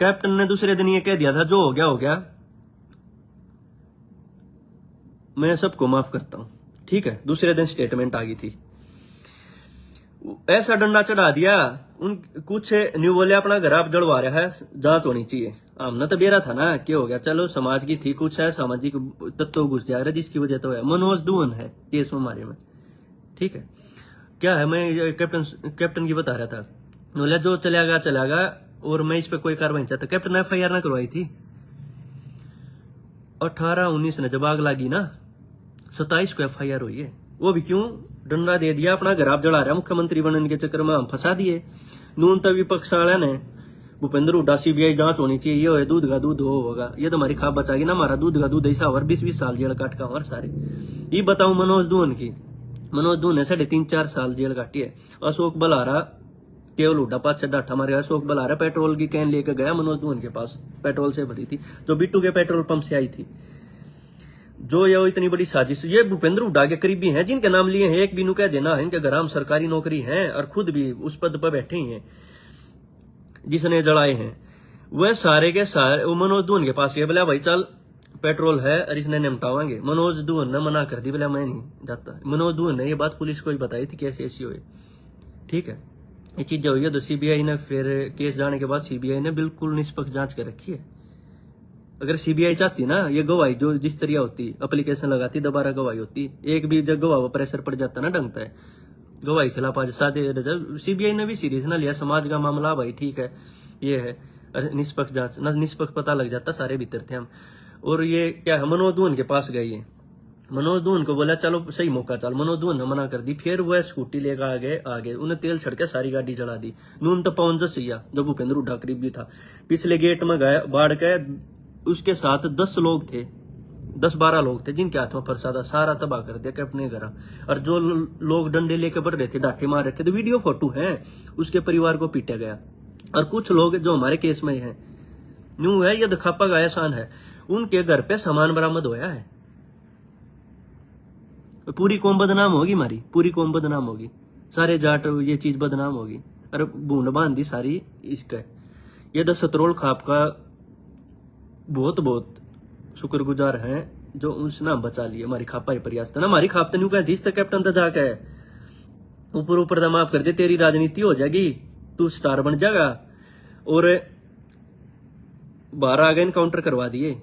कैप्टन ने दूसरे दिन ये कह दिया था, जो हो गया हो गया, मैं सबको माफ करता हूं, ठीक है। दूसरे दिन स्टेटमेंट आ गई थी, ऐसा डंडा चढ़ा दिया। उन कुछ न्यू बोले अपना घर आप जड़वा रहा है, जांच होनी चाहिए। हमने तो बेरा था ना, क्या हो गया, चलो समाज की थी, कुछ है सामाजिक तत्व घुस जा रहा है, जिसकी वजह तो है। मनोज दुहन है केस में हमारे में, ठीक है। क्या है, मैं कैप्टन की बता रहा था, बोला जो चलेगा, और मैं इस पर कोई कार्रवाई नहीं चाहता। कैप्टन ने FIR ना करवाई थी। 18-19 ने जब आग लगी ना, 27 को FIR हुई है। वो भी क्यों? डंडा दे दिया, अपना घर आप जला रहा, मुख्यमंत्री बनने के चक्कर में हम फंसा दिए। न्यूनतम विपक्ष वाले ने भूपेंद्र हुड्डा सीबीआई जांच होनी चाहिए, ये दूध का दूध होगा, ये तो हमारी खाप बचाएगी ना, हमारा दूध का दूध ऐसा और 20-20 साल जेल काट का और सारे। ये बताऊं मनोज दून की, मनोज दून ने 3.5-4 साल जेल काटी है। अशोक बलारा केवल हुड्डा 5 डाठा मारे। अशोक बलारा पेट्रोल की कैन लेकर गया मनोज दून के पास, पेट्रोल से भरी थी, जो बिट्टू के पेट्रोल पंप से आई थी। जो ये इतनी बड़ी साजिश, ये भूपेंद्र हुड्डा के करीबी हैं जिनके नाम लिए हैं, एक भी नु कह देना है इनके घर सरकारी नौकरी है और खुद भी उस पद पर बैठे ही हैं जिसने जलाए हैं, वह सारे के सारे वो मनोज दून के पास ये बोला भाई चल पेट्रोल है और इसने निपटावाएंगे। मनोज दून ने मना कर दी, बोला मैं नहीं जाता। मनोज दून ने ये बात पुलिस को ही बताई थी कैसे ऐसी हुई, ठीक है। ये चीजें हुई है तो सीबीआई ने फिर केस जाने के बाद सीबीआई ने बिल्कुल निष्पक्ष जांच कर रखी है। अगर सीबीआई चाहती ना, ये गवाही जो जिस तरह होती एप्लीकेशन लगाती दोबारा गवाही होती, एक भी जब गवाह प्रेशर पड़ जाता ना ढंगता है गवाही खिलाफ आज सादे। सीबीआई ने भी सीरियस ना लिया, समाज का मामला भाई ठीक है ये है, निष्पक्ष जांच ना, निष्पक्ष पता लग जाता, सारे भीतर थे हम। और ये क्या है, मनोज दून के पास गई है, मनोज दून को बोला चलो सही मौका चल, मनोज दून ने मना कर दी। फिर वह स्कूटी लेकर आगे उन्हें तेल छिड़के सारी गाड़ी जला दी। नून तो पवन जसिया जो भूपेंद्र हुड्डा करीब भी था, पिछले गेट में गया बाढ़ के, उसके साथ 10 लोग थे, 10-12 लोग थे जिनके हाथ में प्रसाद, सारा तबाह कर दिया अपने घर। और जो लोग डंडे लेके बढ़ रहे थे, डांटे मार रखे थे, वीडियो फोटो है, उसके परिवार को पीटा गया। और कुछ लोग जो हमारे केस में हैं न्यू है, ये दिखापा का एहसान है, उनके घर पे सामान बरामद होया है। पूरी कौम बदनाम होगी, हमारी पूरी कौम बदनाम होगी, सारे जाट ये चीज बदनाम होगी। अरे बूंद बांधी सारी इसका। ये 10 सतरोल खाप का बहुत बहुत शुक्रगुजार हैं जो उसने बचा लिया हमारी खापा ही प्रयास था ना। हमारी खाप तो न्यू कहती इस कैप्टन तो जाके ऊपर ऊपर माफ कर दे, तेरी राजनीति हो जाएगी, तू स्टार बन जाएगा। और बाहर आ गए, इनकाउंटर करवा दिए,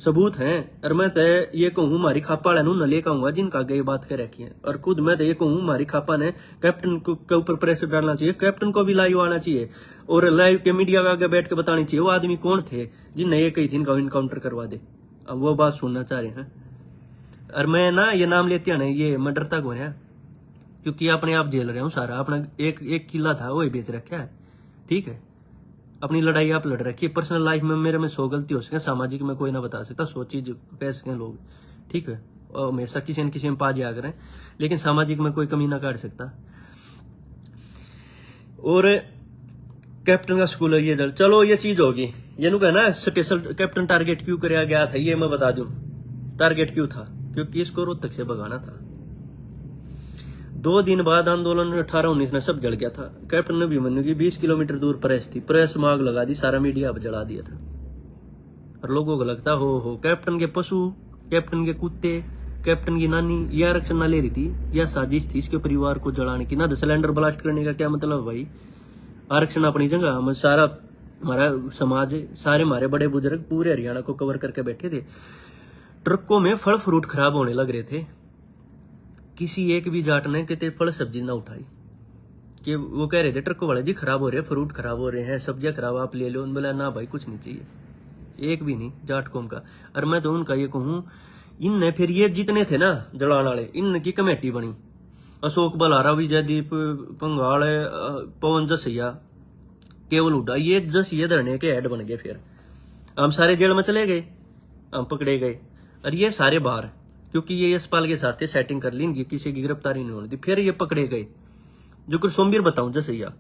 सबूत हैं। और मैं तो ये कहूँ हमारी खापा वाले न लेकर आऊंगा जिनका आगे ये बात कर रखी है। और खुद मैं तो ये कहूँ हमारी खापा ने कैप्टन के ऊपर प्रेशर डालना चाहिए, कैप्टन को भी लाइव आना चाहिए और लाइव के मीडिया का आगे बैठ के बतानी चाहिए वो आदमी कौन थे जिनने ये कही थी इनका इनकाउंटर करवा दे। अब वो बात सुनना चाह रहे हैं। और मैं ना ये नाम लेते हैं ये मैं डरता को है, क्योंकि अपने आप झेल रहे हूँ सारा। अपना एक किला था वो बेच रखा है, ठीक है। अपनी लड़ाई आप लड़ रखी है। पर्सनल लाइफ में मेरे में 100 गलती हो सके, सामाजिक में कोई ना बता सकता, 100 चीज कह सकें लोग, ठीक है। और हमेशा किसी न किसी में पा जाया करें, लेकिन सामाजिक में कोई कमी ना काट सकता। और कैप्टन का स्कूल है ये, चलो ये चीज होगी। ये नु कहना स्पेशल कैप्टन टारगेट क्यों कराया गया था, ये मैं बता दूं टारगेट क्यों था, क्योंकि इसको रोहतक से भगाना था। 2 दिन बाद आंदोलन 18-19 में सब जल गया था। कैप्टन अभिमन्यु की 20 किलोमीटर दूर प्रेस थी, प्रेस में आग लगा दी, सारा मीडिया अब जला दिया था। और लोगों को लगता हो कैप्टन के पशु, कैप्टन के कुत्ते, कैप्टन की नानी ये आरक्षण ना ले रही थी, यह साजिश थी इसके परिवार को जलाने की। ना सिलेंडर ब्लास्ट करने का क्या मतलब भाई, आरक्षण अपनी जगह। हम सारा हमारा समाज, सारे हमारे बड़े बुजुर्ग पूरे हरियाणा को कवर करके बैठे थे। ट्रकों में फल फ्रूट खराब होने लग रहे थे, किसी एक भी जाट ने कितने फल सब्जी ना उठाई, कि वो कह रहे थे ट्रकों वाले जी खराब हो रहे हैं, फ्रूट खराब हो रहे हैं, सब्जियां खराब आप ले लो। बोला ना भाई कुछ नहीं चाहिए, एक भी नहीं जाट कौम का। और मैं तो उनका ये कहूँ, इनने फिर ये जितने थे ना जलान वाले, इनकी कमेटी बनी, अशोक बलारा, विजयदीप पंगाल, पवन जसिया, केवल हुड्डा, ये जसिया धरने के हेड बन गए। फिर हम सारे जेल में चले गए, हम पकड़े गए। और ये सारे बाहर, क्योंकि ये यशपाल के साथ सेटिंग कर ली, इनकी किसी की गिरफ्तारी नहीं होनी थी। फिर ये पकड़े गए। जो कुछ सोमवीर बताऊं जसैया,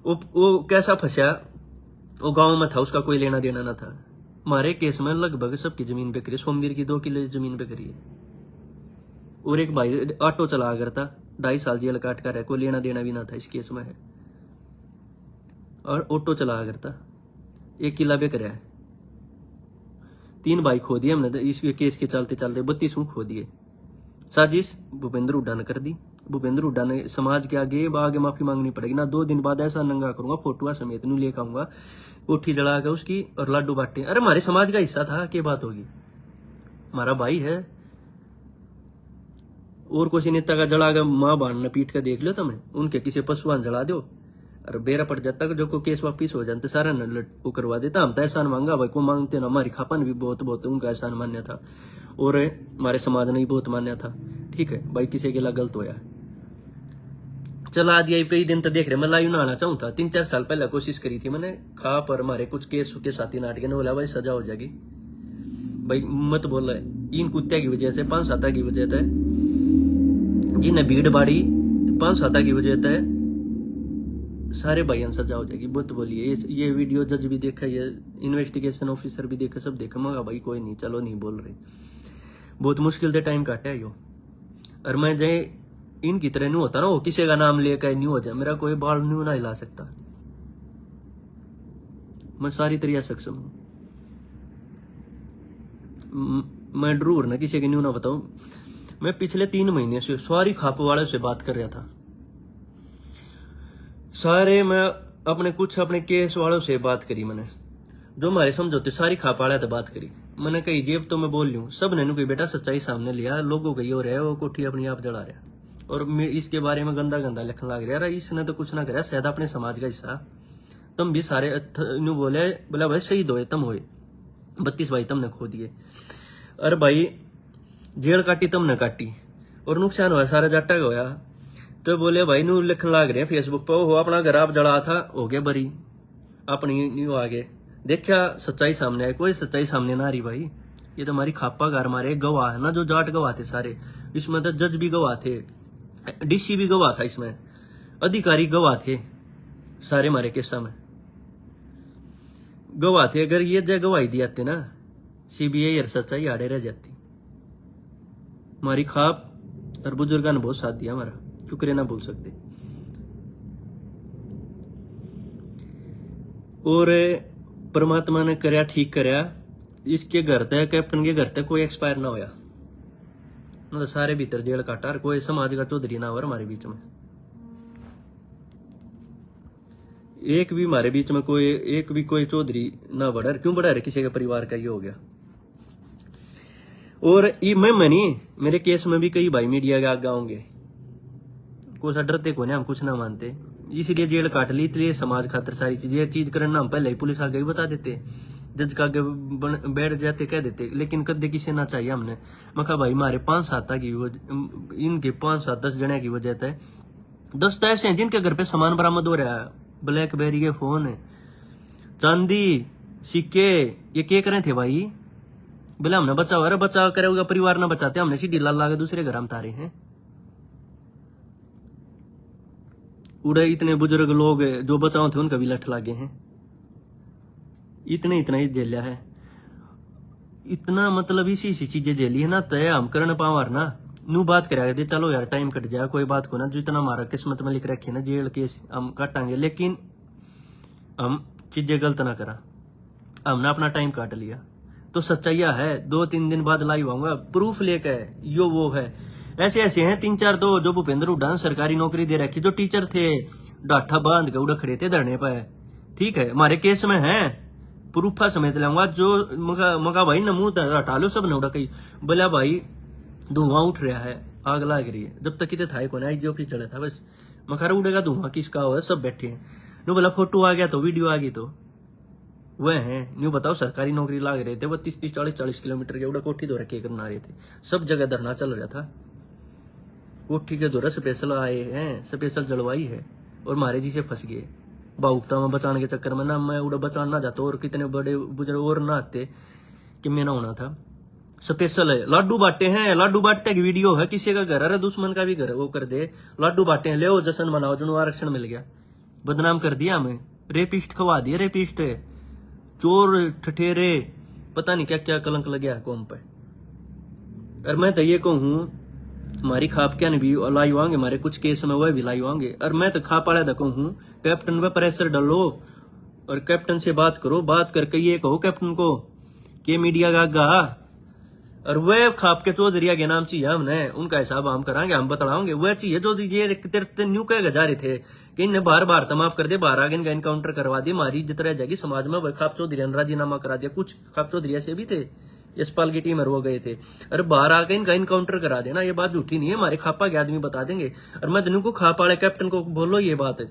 वो कैसा फंसा, वो गांव में था, उसका कोई लेना देना ना था। हमारे केस में लगभग सबकी जमीन पे करी, सोमवीर की 2 किले जमीन पे करी है। और एक भाई ऑटो चला करता, 2.5 साल जेल काट कर है, कोई लेना देना भी ना था इस केस में है। और ऑटो चला करता, 1 किला पे कराया। 3 भाई खो दिए हमने इस केस के चलते चलते, 32 खो दिए। साजिश भूपेंद्र हुड्डा ने कर दी। भूपेंद्र हुड्डा ने समाज के आगे माफी मांगनी पड़ेगी ना। 2 दिन बाद ऐसा नंगा करूंगा, फोटुआ समेत नू लेकर आऊंगा, कोठी जला कर उसकी और लाडू बांटे। अरे हमारे समाज का हिस्सा था, क्या बात होगी, हमारा भाई है। और किसी नेता का जला कर माँ बांधना पीट कर देख लो तुम्हें, उनके किसी पशुआन जला दो और बेरा पड़ जाता जो को केस वापिस हो जाते सारा वो करवा देता। हम तो एहसान मांगा भाई को मांगते ना, हमारी खापा ने भी बहुत बहुत उनका एहसान मान्य था और हमारे समाज ने भी बहुत मान्य था। ठीक है भाई, किसी के लिए गलत होया चला दिया। कई दिन तो देख रहे मैं लाइव ना आना चाहूँ था, 3-4 साल पहले कोशिश करी थी मैंने खा, पर हमारे कुछ केस के साथी नाटक ने बोला भाई सजा हो जाएगी भाई, मत बोल रहे इन कुत्ते की वजह से 5-7 की वजह से जिन्हें भीड़ बाड़ी 5-7 की वजह से सारे भाइयों सजा हो जाएगी। बुत बोलिए ये वीडियो जज भी देखा, ये इन्वेस्टिगेशन ऑफिसर भी देखा, सब देखा, मगा भाई कोई नहीं, चलो नहीं बोल रहे, बहुत मुश्किल से टाइम काटा है यो। और मैं जाए इनकी तरह नहीं होता ना, वो किसी का नाम लेकर नहीं हो जाए, मेरा कोई बाल नहीं ना हिला सकता, मैं सारी तरह सक्षम हूं। मैं ड्रूर ना किसी के न्यू ना बताऊं। मैं पिछले 3 महीने से सारी खाप वाले से बात कर रहा था, सारे मैं अपने केस वालों से बात करी, मैंने जो हमारे समझौते सारी खाप वाले से बात करी। मैंने कही जेब तो मैं बोल लूं, सब ने कोई बेटा सच्चाई सामने लिया, लोगों का ये हो रहा है वो कोठी अपनी आप जला रहा, और इसके बारे में गंदा गंदा लिखने लग रहा है, इसने तो कुछ ना करा, शायद अपने समाज का हिस्सा, तुम भी सारे बोले बोला भाई शहीद होए तुम होए, 32 भाई तुमने खो दिए, अरे भाई जेल काटी तुमने काटी, और नुकसान हुआ सारा जाटा का होया। तो बोले भाई नू लिखने लग रहे हैं फेसबुक पर, हो अपना घर आप जला था, हो गया बरी, अपनी न्यू आगे देखा सच्चाई सामने आई, कोई सच्चाई सामने ना आ रही भाई। ये तो हमारी खापा घर मारे गवाह है ना, जो जाट गवाह थे सारे, इसमें तो जज भी गवाह थे, डीसी भी गवाह था, इसमें अधिकारी गवाह थे, सारे हमारे केसा में गवाह थे। अगर ये जगह गवाही दी जाती ना, सीबीआई और सच्चाई आड़े रह जाती। हमारी खाप और बुजुर्गों ने बहुत साथ दिया हमारा, शुक्रिया ना बोल सकते। और परमात्मा ने करया ठीक करया, इसके घर तक कैप्टन के घर तक कोई एक्सपायर ना होया, मतलब सारे भीतर जेल काटा, और कोई समाज का चौधरी ना हो हमारे बीच में, एक भी हमारे बीच में कोई चौधरी ना बढ़ा। क्यों बढ़ा रहे, किसी के परिवार का ये हो गया। और मैं मनी मेरे केस में भी कई भाई मीडिया के आगे आऊंगे, कुछ डरते को नहीं, हम कुछ ना मानते, इसीलिए जेल काट ली, इसलिए समाज खातर सारी चीज, ये चीज करना हम पहले ही पुलिस आगे ही बता देते, जज का आगे बैठ जाते कह देते, लेकिन कदे किसी ना चाहिए हमने। मैं कहा भाई हमारे 5-7 की इनके 5-7-10 जने की वजह से 10 तो ऐसे हैं जिनके घर पे सामान बरामद हो रहा है, ब्लैकबेरी के फोन, चांदी, सिक्के, ये क्या करे थे भाई, बोले हमने बचाओ, अरे बचाव करेगा परिवार ना बचाते, हमने सीढ़ी ला के दूसरे घर हम तारे हैं। उड़े इतने बुजुर्ग लोग जो बचाओ थे उनका भी लठ लागे हैं, इतना ही झेलिया है, इतना मतलब इसी चीजें झेली है ना, तय हम करने पावर ना नू बात करा, चलो यार टाइम कट जाए कोई बात को ना, जितना हमारा किस्मत में लिख रखे ना जेल केस हम काटांगे, लेकिन हम चीजें गलत ना करा, हमने अपना टाइम काट लिया। तो सच्चाइया है, 2-3 दिन बाद लाइव आऊंगा प्रूफ लेकर, यो वो है, ऐसे हैं 3-4 दो जो भूपेंद्र हुड्डा सरकारी नौकरी दे रखी, जो टीचर थे डाठा बांध के उड़ा खड़े थे धरने पर, ठीक है हमारे केस में है, प्रूफा समेत लाऊंगा, जो मगा भाई नमूद हटा लो सब ने उड़ा कही, बोला भाई धुआं उठ रहा है, आग लग रही है, जब तक कितने था को आई जो चढ़ा था बस, मखारा उड़ेगा धुआं किसका हो, सब बैठे हैं, नो बोला फोटो आ गया तो वीडियो आ गई तो वह है, न्यू बताओ सरकारी नौकरी लाग रहे थे, वो 30-40 किलोमीटर के उड़ा कोठी दो रखे करना रहे थे, सब जगह धरना चल रहा था, कोठी के दौरा स्पेशल आए हैं, स्पेशल जलवाई है, और मारे जी से फंस गए भावुकता में बचाने के चक्कर में ना, मैं उड़ा बचाना ना जाता, और कितने बड़े बुजुर्ग और ना आते कि मैं ना होना था। स्पेशल है, लाडू बांटे हैं, लाडू बांटते की वीडियो है, किसी का घर, अरे दुश्मन का भी घर वो कर दे, लाडू बांटे हैं, ले जश्न मनाओ, जो आरक्षण मिल गया, बदनाम कर दिया हमें, रेपिस्ट खवा दिया, रेपिस्ट चोर ठठेरे पता नहीं क्या क्या कलंक लग गया कौम पे। और मैं तो ये कहूँ हमारी खाप क्या भी लाइव आएंगे, हमारे कुछ केस में वह भी लाइव आएंगे, और मैं तो खाप वाला तो कहूँ कैप्टन पे प्रेशर डालो और कैप्टन से बात करो, बात करके ये कहो कैप्टन को कि मीडिया का आगा, और वह खाप के चौधरी के नाम चाहिए हमने, उनका हिसाब हम कराएंगे, हम बतलाओगे, वह चाहिए जो ये न्यू कह जा रहे थे कि इन्हें बार माफ कर दे, बाहर आगे इनका इनकाउंटर करवा दे, हमारी इज्जत रह जाएगी समाज में। वह खाप चौधरी ने राजीनामा करा दिया, कुछ खाप चौधरी ऐसे भी थे, यशपाल की टीम वो गए थे, अरे बाहर आके इनका इनकाउंटर करा देना, ये बात झूठी नहीं है, हमारे खापा के आदमी बता देंगे। और मैं दिन को खापा वाले कैप्टन को बोलो ये बात है,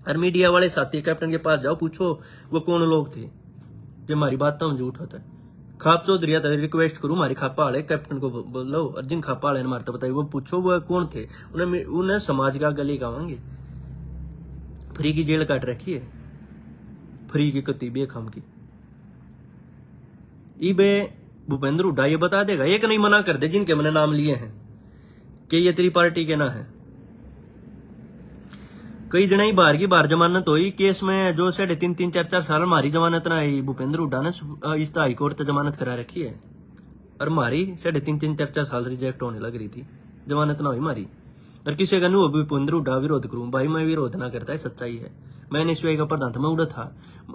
और मीडिया वाले साथी कैप्टन के पास जाओ, पूछो वो कौन लोग थे, जो हमारी बात तो झूठ होता है। खाप चौधरी रिक्वेस्ट करूं हमारे खापा वाले कैप्टन को बोलो, और जिन खापा वाले ने मारता बताइए वो पूछो वो कौन थे, उन्हें समाज का गले गावांगे, फ्री की जेल काट रखी है, फ्री की कती बेखम की। इबे भूपेंद्र हुड्डा ये बता देगा, एक नहीं मना कर दे जिनके मैंने नाम लिए हैं कि ये तेरी पार्टी के ना है। कई जने ही बाहर की बाहर जमानत हुई केस में, जो 3.5 4 साल हमारी जमानत ना आई। भूपेंद्र हुड्डा ने इस हाई कोर्ट जमानत करा रखी है, और हमारी 3.5 4 साल रिजेक्ट होने लग रही थी, जमानत ना हुई हमारी। और किसी का नहीं भूपेंद्र हुड्डा विरोध करूं, भाई मैं विरोध ना करता है, सच्चाई है। मैंने एसयूआई का प्रधान था, मैं उड़ा था,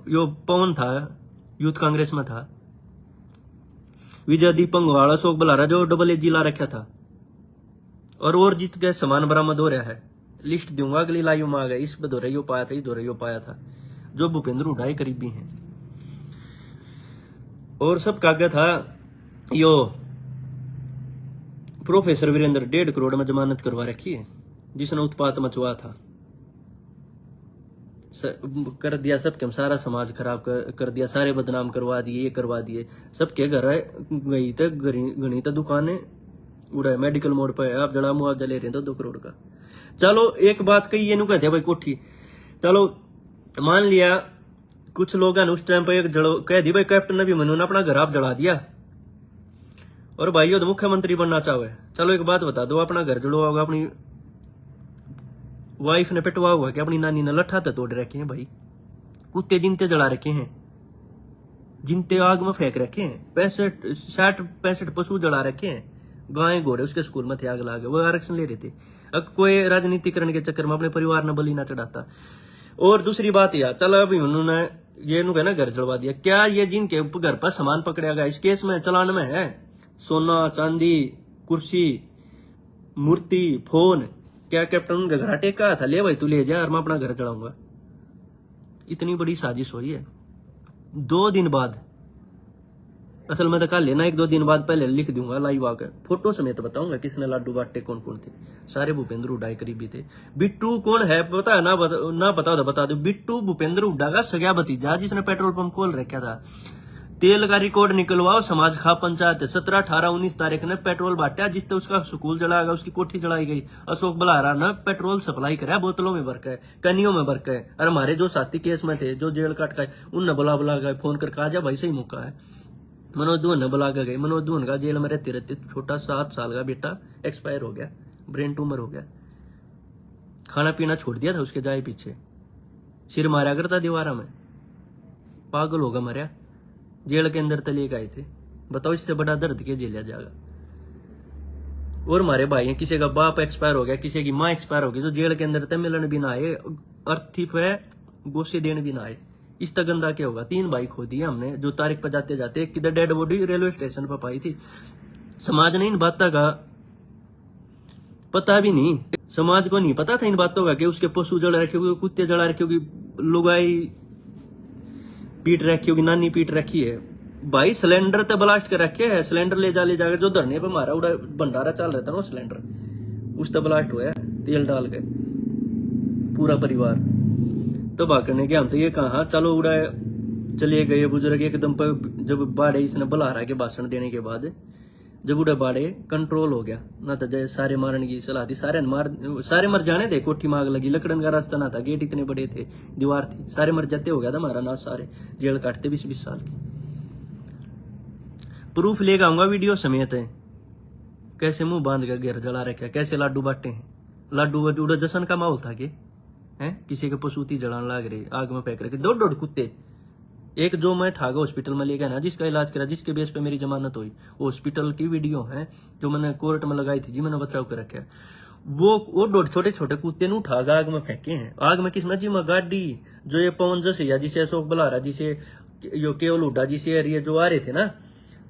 यो पवन था, यूथ कांग्रेस में था, विजय दीपक वाला, अशोक बलारा जो AA ला रखा था, और जीत के सामान बरामद हो रहा है। लिस्ट दूंगा अगली लाइव में आ गए, इस दो रही पाया था, इस दो रही पाया था, जो भूपेंद्र हुड्डा के करीबी हैं। और सब कागज था, यो प्रोफेसर वीरेंद्र 1.5 करोड़ में जमानत करवा रखी है, जिसने उत्पात मचवा था, कर दिया सबके सारा समाज खराब कर दिया, सारे बदनाम करवा दिए, ये करवा दिए। सबके घर गई तक गणी तो दुकानें उड़ा, मेडिकल मोड पे आप जड़ा मुआवजा ले रहे हैं 2 करोड़ का। चलो एक बात कही, ये कहते भाई कोठी, चलो मान लिया कुछ लोग उस टाइम पे कह दी भाई कैप्टन ने भी मनु अपना घर आप जला दिया, और भाई तो मुख्यमंत्री बनना चाहे। चलो एक बात बता दो, अपना घर जड़वा होगा, अपनी वाइफ ने पिटवा हुआ कि अपनी नानी ने लट्ठा तो तोड़ रखे हैं भाई, कुत्ते जिनते जला रखे हैं, जिनते आग में फेंक रखे हैं, 65 पशु जला रखे हैं, गाय घोड़े उसके स्कूल में थे, आग लागे, वो आरक्षण ले रहे थे। अब कोई राजनीतिकरण के चक्कर में अपने परिवार ने बलि ना चढ़ाता। और दूसरी बात यार, चलो अभी उन्होंने ये ना घर जलवा दिया, क्या ये जिनके घर पर सामान पकड़ा गया इस केस में चलान में है, सोना चांदी कुर्सी मूर्ति फोन, क्या कैप्टन उनका घर टेका था, ले भाई तू ले जा और मैं अपना घर चढ़ाऊंगा। इतनी बड़ी साजिश हुई है। 2 दिन बाद, असल में तो कल लेना, 1-2 दिन बाद पहले लिख दूंगा लाइव आकर, फोटो समेत बताऊंगा किसने लाडू बांटे, कौन कौन थे। सारे भूपेंद्र हुड्डा के करीबी थे। बिट्टू कौन है पता है ना पता तो बता दो। बिट्टू भूपेंद्र हुड्डा का सगा भतीजा, जिसने पेट्रोल पंप खोल रखा था। तेल का रिकॉर्ड निकलवाओ, समाज खा पंचायत 17, 18, 19 तारीख ने पेट्रोल बांटा, जिससे उसका स्कूल जलाया गया, उसकी कोठी जलाई गई। अशोक बलारा ने पेट्रोल सप्लाई करा, बोतलों में भर के, कनियों में भर के। और हमारे जो साथी केस में थे, जो जेल काट गए, उनने बुला गए, फोन करके आ जा भाई सही मौका है। मनोज दुहन ने बुला के गए, मनोज दुहन का जेल में रहते छोटा 7 साल का बेटा एक्सपायर हो गया, ब्रेन ट्यूमर हो गया, खाना पीना छोड़ दिया था उसके जाए पीछे, सिर मारा करता दीवारा में, पागल होगा मरिया, जेल के अंदर तले गए थे। बताओ इससे बड़ा दर्द के झेला जाएगा। और हमारे भाई हैं, किसी का बाप एक्सपायर हो गया, किसी की माँ एक्सपायर हो गई, जो जेल के अंदर मिलन भी ना आए, अर्थी पे गोसे देने भी ना आए। इस तक गंदा क्या होगा। 3 बाइक खो दिया हमने, जो तारीख पर जाते जाते, किधर डेड बॉडी रेलवे स्टेशन पर पाई थी। समाज ने इन बातों का पता भी नहीं, समाज को नहीं पता था इन बातों का कि उसके पशु जड़ रखे होगी, कुत्ते जड़ा रखे होगी, लुगाई पीट रखी होगी, नानी पीट रखी है। भाई सिलेंडर तो ब्लास्ट कर रखे है, सिलेंडर ले जाकर जो धरने पे मारा उड़ा भंडारा चल रहा था ना सिलेंडर, उस तो ब्लास्ट हुआ है तेल डाल के पूरा परिवार। तो भागने के हम तो ये कहा चलो उड़ा चले गए बुजुर्ग एकदम पर। जब बाड़े इसने बुला रहा के भाषण देने के बाद, जब उड़ा बाड़े कंट्रोल हो गया ना, तो जय सारे मारने की सलाह थी, सारे मर जाने थे। कोठी मांग लगी, लकड़न का रास्ता ना था, गेट इतने बड़े थे, दीवार थी, सारे मर जाते हो गया था हमारा ना, सारे जेल काटते 20-20 साल की। प्रूफ लेकर आऊंगा वीडियो समेत है, कैसे मुंह बांध कर घर जला रखा, कैसे लाडू बांटे हैं। लाडू उड़ा जश्न का माहौल था कि हैं, किसी के पशुती जलाने लाग रहे, आग में फेंक रखे 2 कुत्ते। एक जो मैं ठागा हॉस्पिटल में ले गया ना, जिसका इलाज करा, जिसके बेस पे मेरी जमानत हुई, हॉस्पिटल की वीडियो है जो मैंने कोर्ट में लगाई थी, जी मैंने बचाव कर रखा है। वो छोटे कुत्ते ने उठागा आग में फेंके हैं। आग में किसमें जी में गाड़ी, जो ये पवन जसिया, जिसे अशोक बलारा, जिसे यो केवल हुड्डा, जिसे ये जो आ रहे थे ना,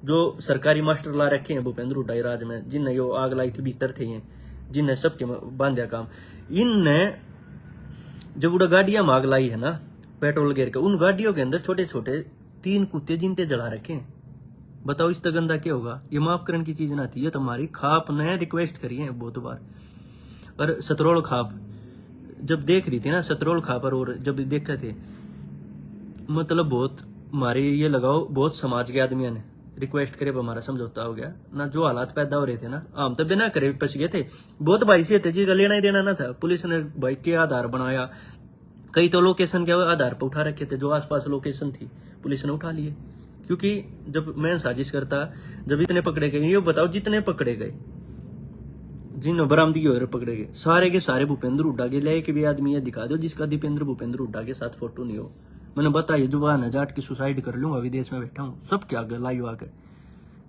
जो सरकारी मास्टर ला रखे हैं भूपेंद्र हुड्डा राज में, जिनने यो आग लाई थी भीतर थे, ये जिनने सबके बांधा काम, इनने जब उड़ा गाड़ियां मांग लाई है ना पेट्रोल गिर के, उन गाड़ियों के अंदर छोटे छोटे 3 कुत्ते जिनते जला रखे हैं। बताओ इस तक गंदा क्या होगा। ये माफ करने की चीज ना थी, ये तुम्हारी खाप ने रिक्वेस्ट करी है बहुत बार। और सतरोल खाप जब देख रही थी ना, सतरोल खाप और जब देखे थे, मतलब बहुत हमारे ये लगाओ, बहुत समाज के आदमियों ने रिक्वेस्ट करे, हमारा समझौता हो गया ना। जो हालात पैदा हो रहे थे ना, हम तो बिना करे पछ गए थे। बहुत भाई से थे जिसका लेना ही देना ना था, पुलिस ने भाई के आधार बनाया, कई तो लोकेशन के आधार पर उठा रखे थे, जो आसपास लोकेशन थी पुलिस ने उठा लिए। क्योंकि जब मैं साजिश करता, जब इतने पकड़े गए, ये बताओ जितने पकड़े गए, जिन बरामदगी हो पकड़े गए, सारे के सारे भूपेंद्र हुड्डा के लिए, एक भी आदमी ये दिखा दो जिसका दीपेंद्र भूपेंद्र हुड्डा के साथ फोटो नहीं हो। मैंने बताया जुबान है जाट की सुसाइड कर लूंगा, विदेश में बैठा हूँ, सब क्या लाइव आके,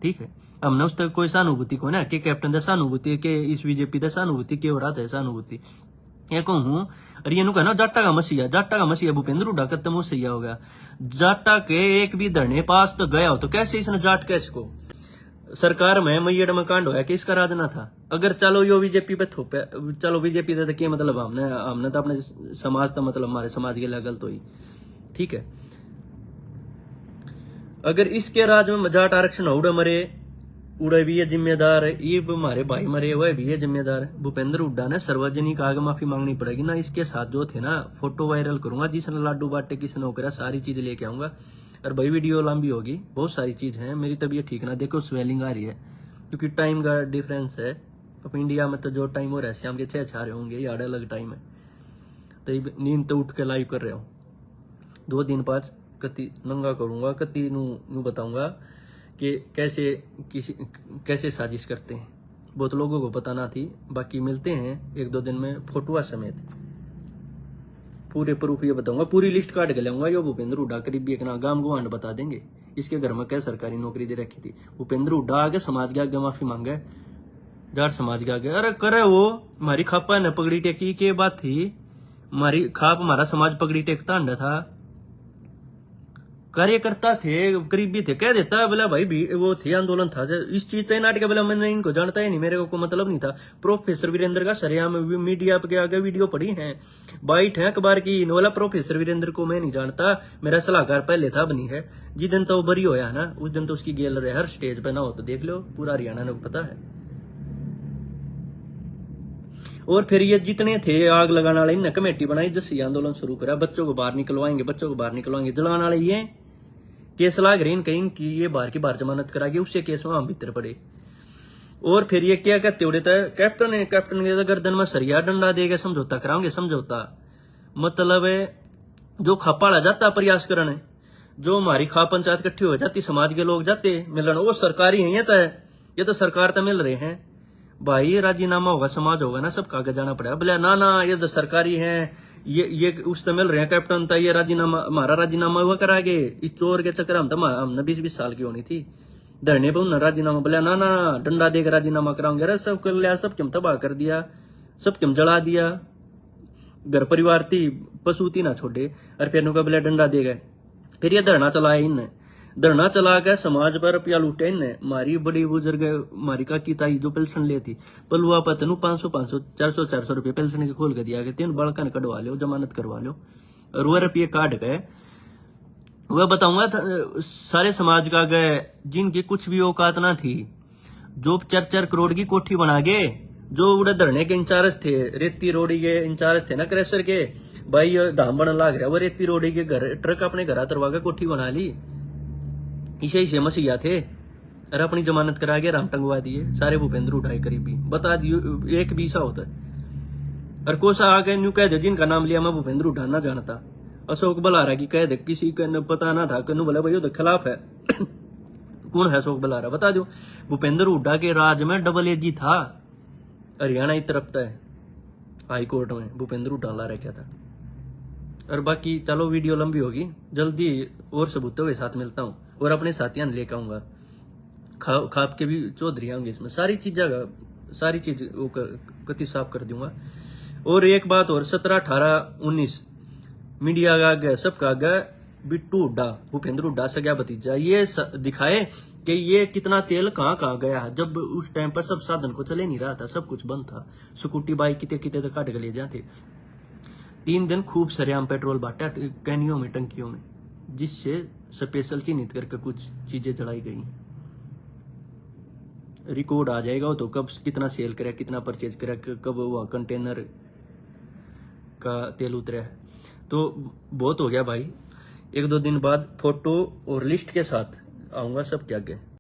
ठीक है। हमने उस तक कोई सहानुभूति को ना कि कैप्टन द सहानुभूति के इस बीजेपी द सहानुभूति के हो रहा था सहानुभूति ये कहूँ। और ये कहना जाटा का मसीहा भूपेंद्र हुड्डा खत्म हो सही हो गया। जाटा के एक भी धरने पास तो गया हो तो कैसे इसने जाट कैसे को सरकार में मैयड़ में कांड होया कि इसका राज ना था। अगर चलो यो बीजेपी पे थोपे, चलो बीजेपी तो क्या मतलब, हमने तो अपने समाज का मतलब हमारे समाज के लिए गलत हुई, ठीक है। अगर इसके राज में जाट आरक्षण उड़े मरे, उड़े भी ये जिम्मेदार है, ये हमारे भाई मरे वह भी ये जिम्मेदार है। भूपेंद्र हुड्डा ने सार्वजनिक आगे माफी मांगनी पड़ेगी ना। इसके साथ जो थे ना, फोटो वायरल करूंगा, जिसने लाडू बांटे किसने करा, सारी चीज लेके आऊंगा। और भाई वीडियो लंबी होगी, बहुत सारी चीज है। मेरी तबीयत ठीक ना, देखो स्वेलिंग आ रही है क्योंकि टाइम का डिफरेंस है। अब इंडिया में तो जो टाइम हो रहा है शाम के 6 छा रहे होंगे, ये अलग टाइम है। तो नींद तो उठ के लाइव कर रहे हो। 2 दिन 5 कति नंगा करूंगा, कति नू बताऊंगा कि कैसे साजिश करते हैं। बहुत लोगों को पता ना थी। बाकी मिलते हैं 1-2 दिन में फोटोआ समेत पूरे प्रूफ ये बताऊंगा, पूरी लिस्ट काट के लाऊंगा। यो भूपेंद्र हुड्डा करीबी एक ना गांव गुआंड बता देंगे इसके घर में क्या सरकारी नौकरी दे रखी थी। भूपेंद्र हुड्डा आगे समाज के आगे माफी मांगे, जाट समाज के आगे। अरे करे वो हमारी खापा ने पगड़ी टेकी के बात थी, हमारी खाप हमारा समाज पगड़ी टेकता अंडा था, कार्यकर्ता थे, गरीबी थे, कह देता बोला भाई भी वो थे आंदोलन था। इस चीज तो नाटक बोला मैंने इनको जानता ही नहीं, मेरे को मतलब नहीं था। प्रोफेसर वीरेंद्र का सरेआम मीडिया के आगे वीडियो पड़ी है, बाइट है अखबार की। बोला प्रोफेसर वीरेंद्र को मैं नहीं जानता, मेरा सलाहकार पहले था बनी है। जिस दिन तो वो बरी होया ना, उस दिन तो उसकी गेल रहे हर स्टेज पे ना हो तो देख लो, पूरा हरियाणा ने पता है। और फिर ये जितने थे आग लगाने वाले, इनने कमेटी बनाई, जस्सी आंदोलन शुरू करा, बच्चों को बाहर निकलवाएंगे, जलाने वाले ये केस लाग रहे कहीं की, ये बाहर की बाहर जमानत करा के उससे केस में हम भीतर पड़े। और फिर ये क्या कहते उड़े था कैप्टन के गर्दन में सरिया डंडा देगा, समझौता कराओगे। समझौता मतलब जो खापाड़ा जाता प्रयास करने, जो हमारी खा पंचायत इकट्ठी हो जाती, समाज के लोग जाते मिलन, वो सरकारी है। ये तो सरकार तो मिल रहे हैं भाई। राजीनामा होगा, समाज होगा ना, सब कागज जाना पड़ेगा। बोले ना ये तो सरकारी है, ये उससे मिल रहे हैं कैप्टन था, ये राजीनामा हमारा राजीनामा हुआ करागे। इस चोर के चक्कर हमने 20-20 साल की होनी थी धरने पर उन्होंने राजीनामा। बोला ना डंडा देकर राजीनामा कराऊंगे। अरे सब कर लिया, सब क्यों तबाह कर दिया, सब क्यों जला दिया, घर परिवार थी पशु थी ना छोड़े। और फिर उनका बोला डंडा दे गए। फिर ये धरना चलाया इनने, धरना चला के समाज पर रुपया लूटे इनने। मारी बड़ी बुजुर्ग मारी काकी ताई जो पेंशन लेती पलुआ पर तेन 500 400 रुपये पेंशन के खोल के दिया गया, तीन बड़कन कटवा लो, जमानत करवा लो। और वह रुपये काट गए। वह बताऊंगा सारे समाज का गए जिनकी कुछ भी औकात ना थी, जो 4-4 करोड़ की कोठी बना गए, जो उड़े धरने के इंचार्ज थे, रेती रोड़ी के इंचार्ज थे ना क्रेशर के, भाई धाम बनने लाग रहा, वो रेती रोड़ी के घर ट्रक अपने घर तरवा के कोठी बना ली। इसे मसीहा थे। अरे अपनी जमानत करा के राम टंगवा दिए सारे भूपेंद्र उठाए करीबी। बता दियो एक भी सा होता है। और कोसा आगे न्यू कह दे जिनका नाम लिया मैं भूपेंद्र उठा ना जानता, अशोक बलारा की कह दे किसी का पता ना था, कनु बोला भाई खिलाफ है कौन है अशोक बलारा बता दो। भूपेंद्र हुड्डा के राज में डबल एजी था, हरियाणा की तरफ है, हाई कोर्ट में भूपेंद्र हुड्डा ला रखा था। और बाकी चलो वीडियो लंबी होगी, जल्दी और सबूतों के साथ मिलता हूँ और अपने साथियों लेकर आऊंगा। खाप के भी चौधरी आऊंगे इसमें, सारी चीज वो कति साफ कर दूंगा। और एक बात और, 17, 18, 19 मीडिया का आगे सबका आगे बिट्टू हुड्डा भूपेंद्र हुड्डा से क्या भतीजा ये दिखाए कि ये कितना तेल कहाँ गया। जब उस टाइम पर सब साधन को चले नहीं रहा था, सब कुछ बंद था, स्कूटी बाइक कितने तो काट के ले जाते। 3 दिन खूब सरेआम पेट्रोल बांटा कैनियों में, टंकियों में, जिससे स्पेशल चिन्हित करके कुछ चीजें जलाई गई। रिकॉर्ड आ जाएगा तो कब कितना सेल करे, कितना परचेज करे, कब वह कंटेनर का तेल उतरा। तो बहुत हो गया भाई। 1-2 दिन बाद फोटो और लिस्ट के साथ आऊंगा सब क्या आगे।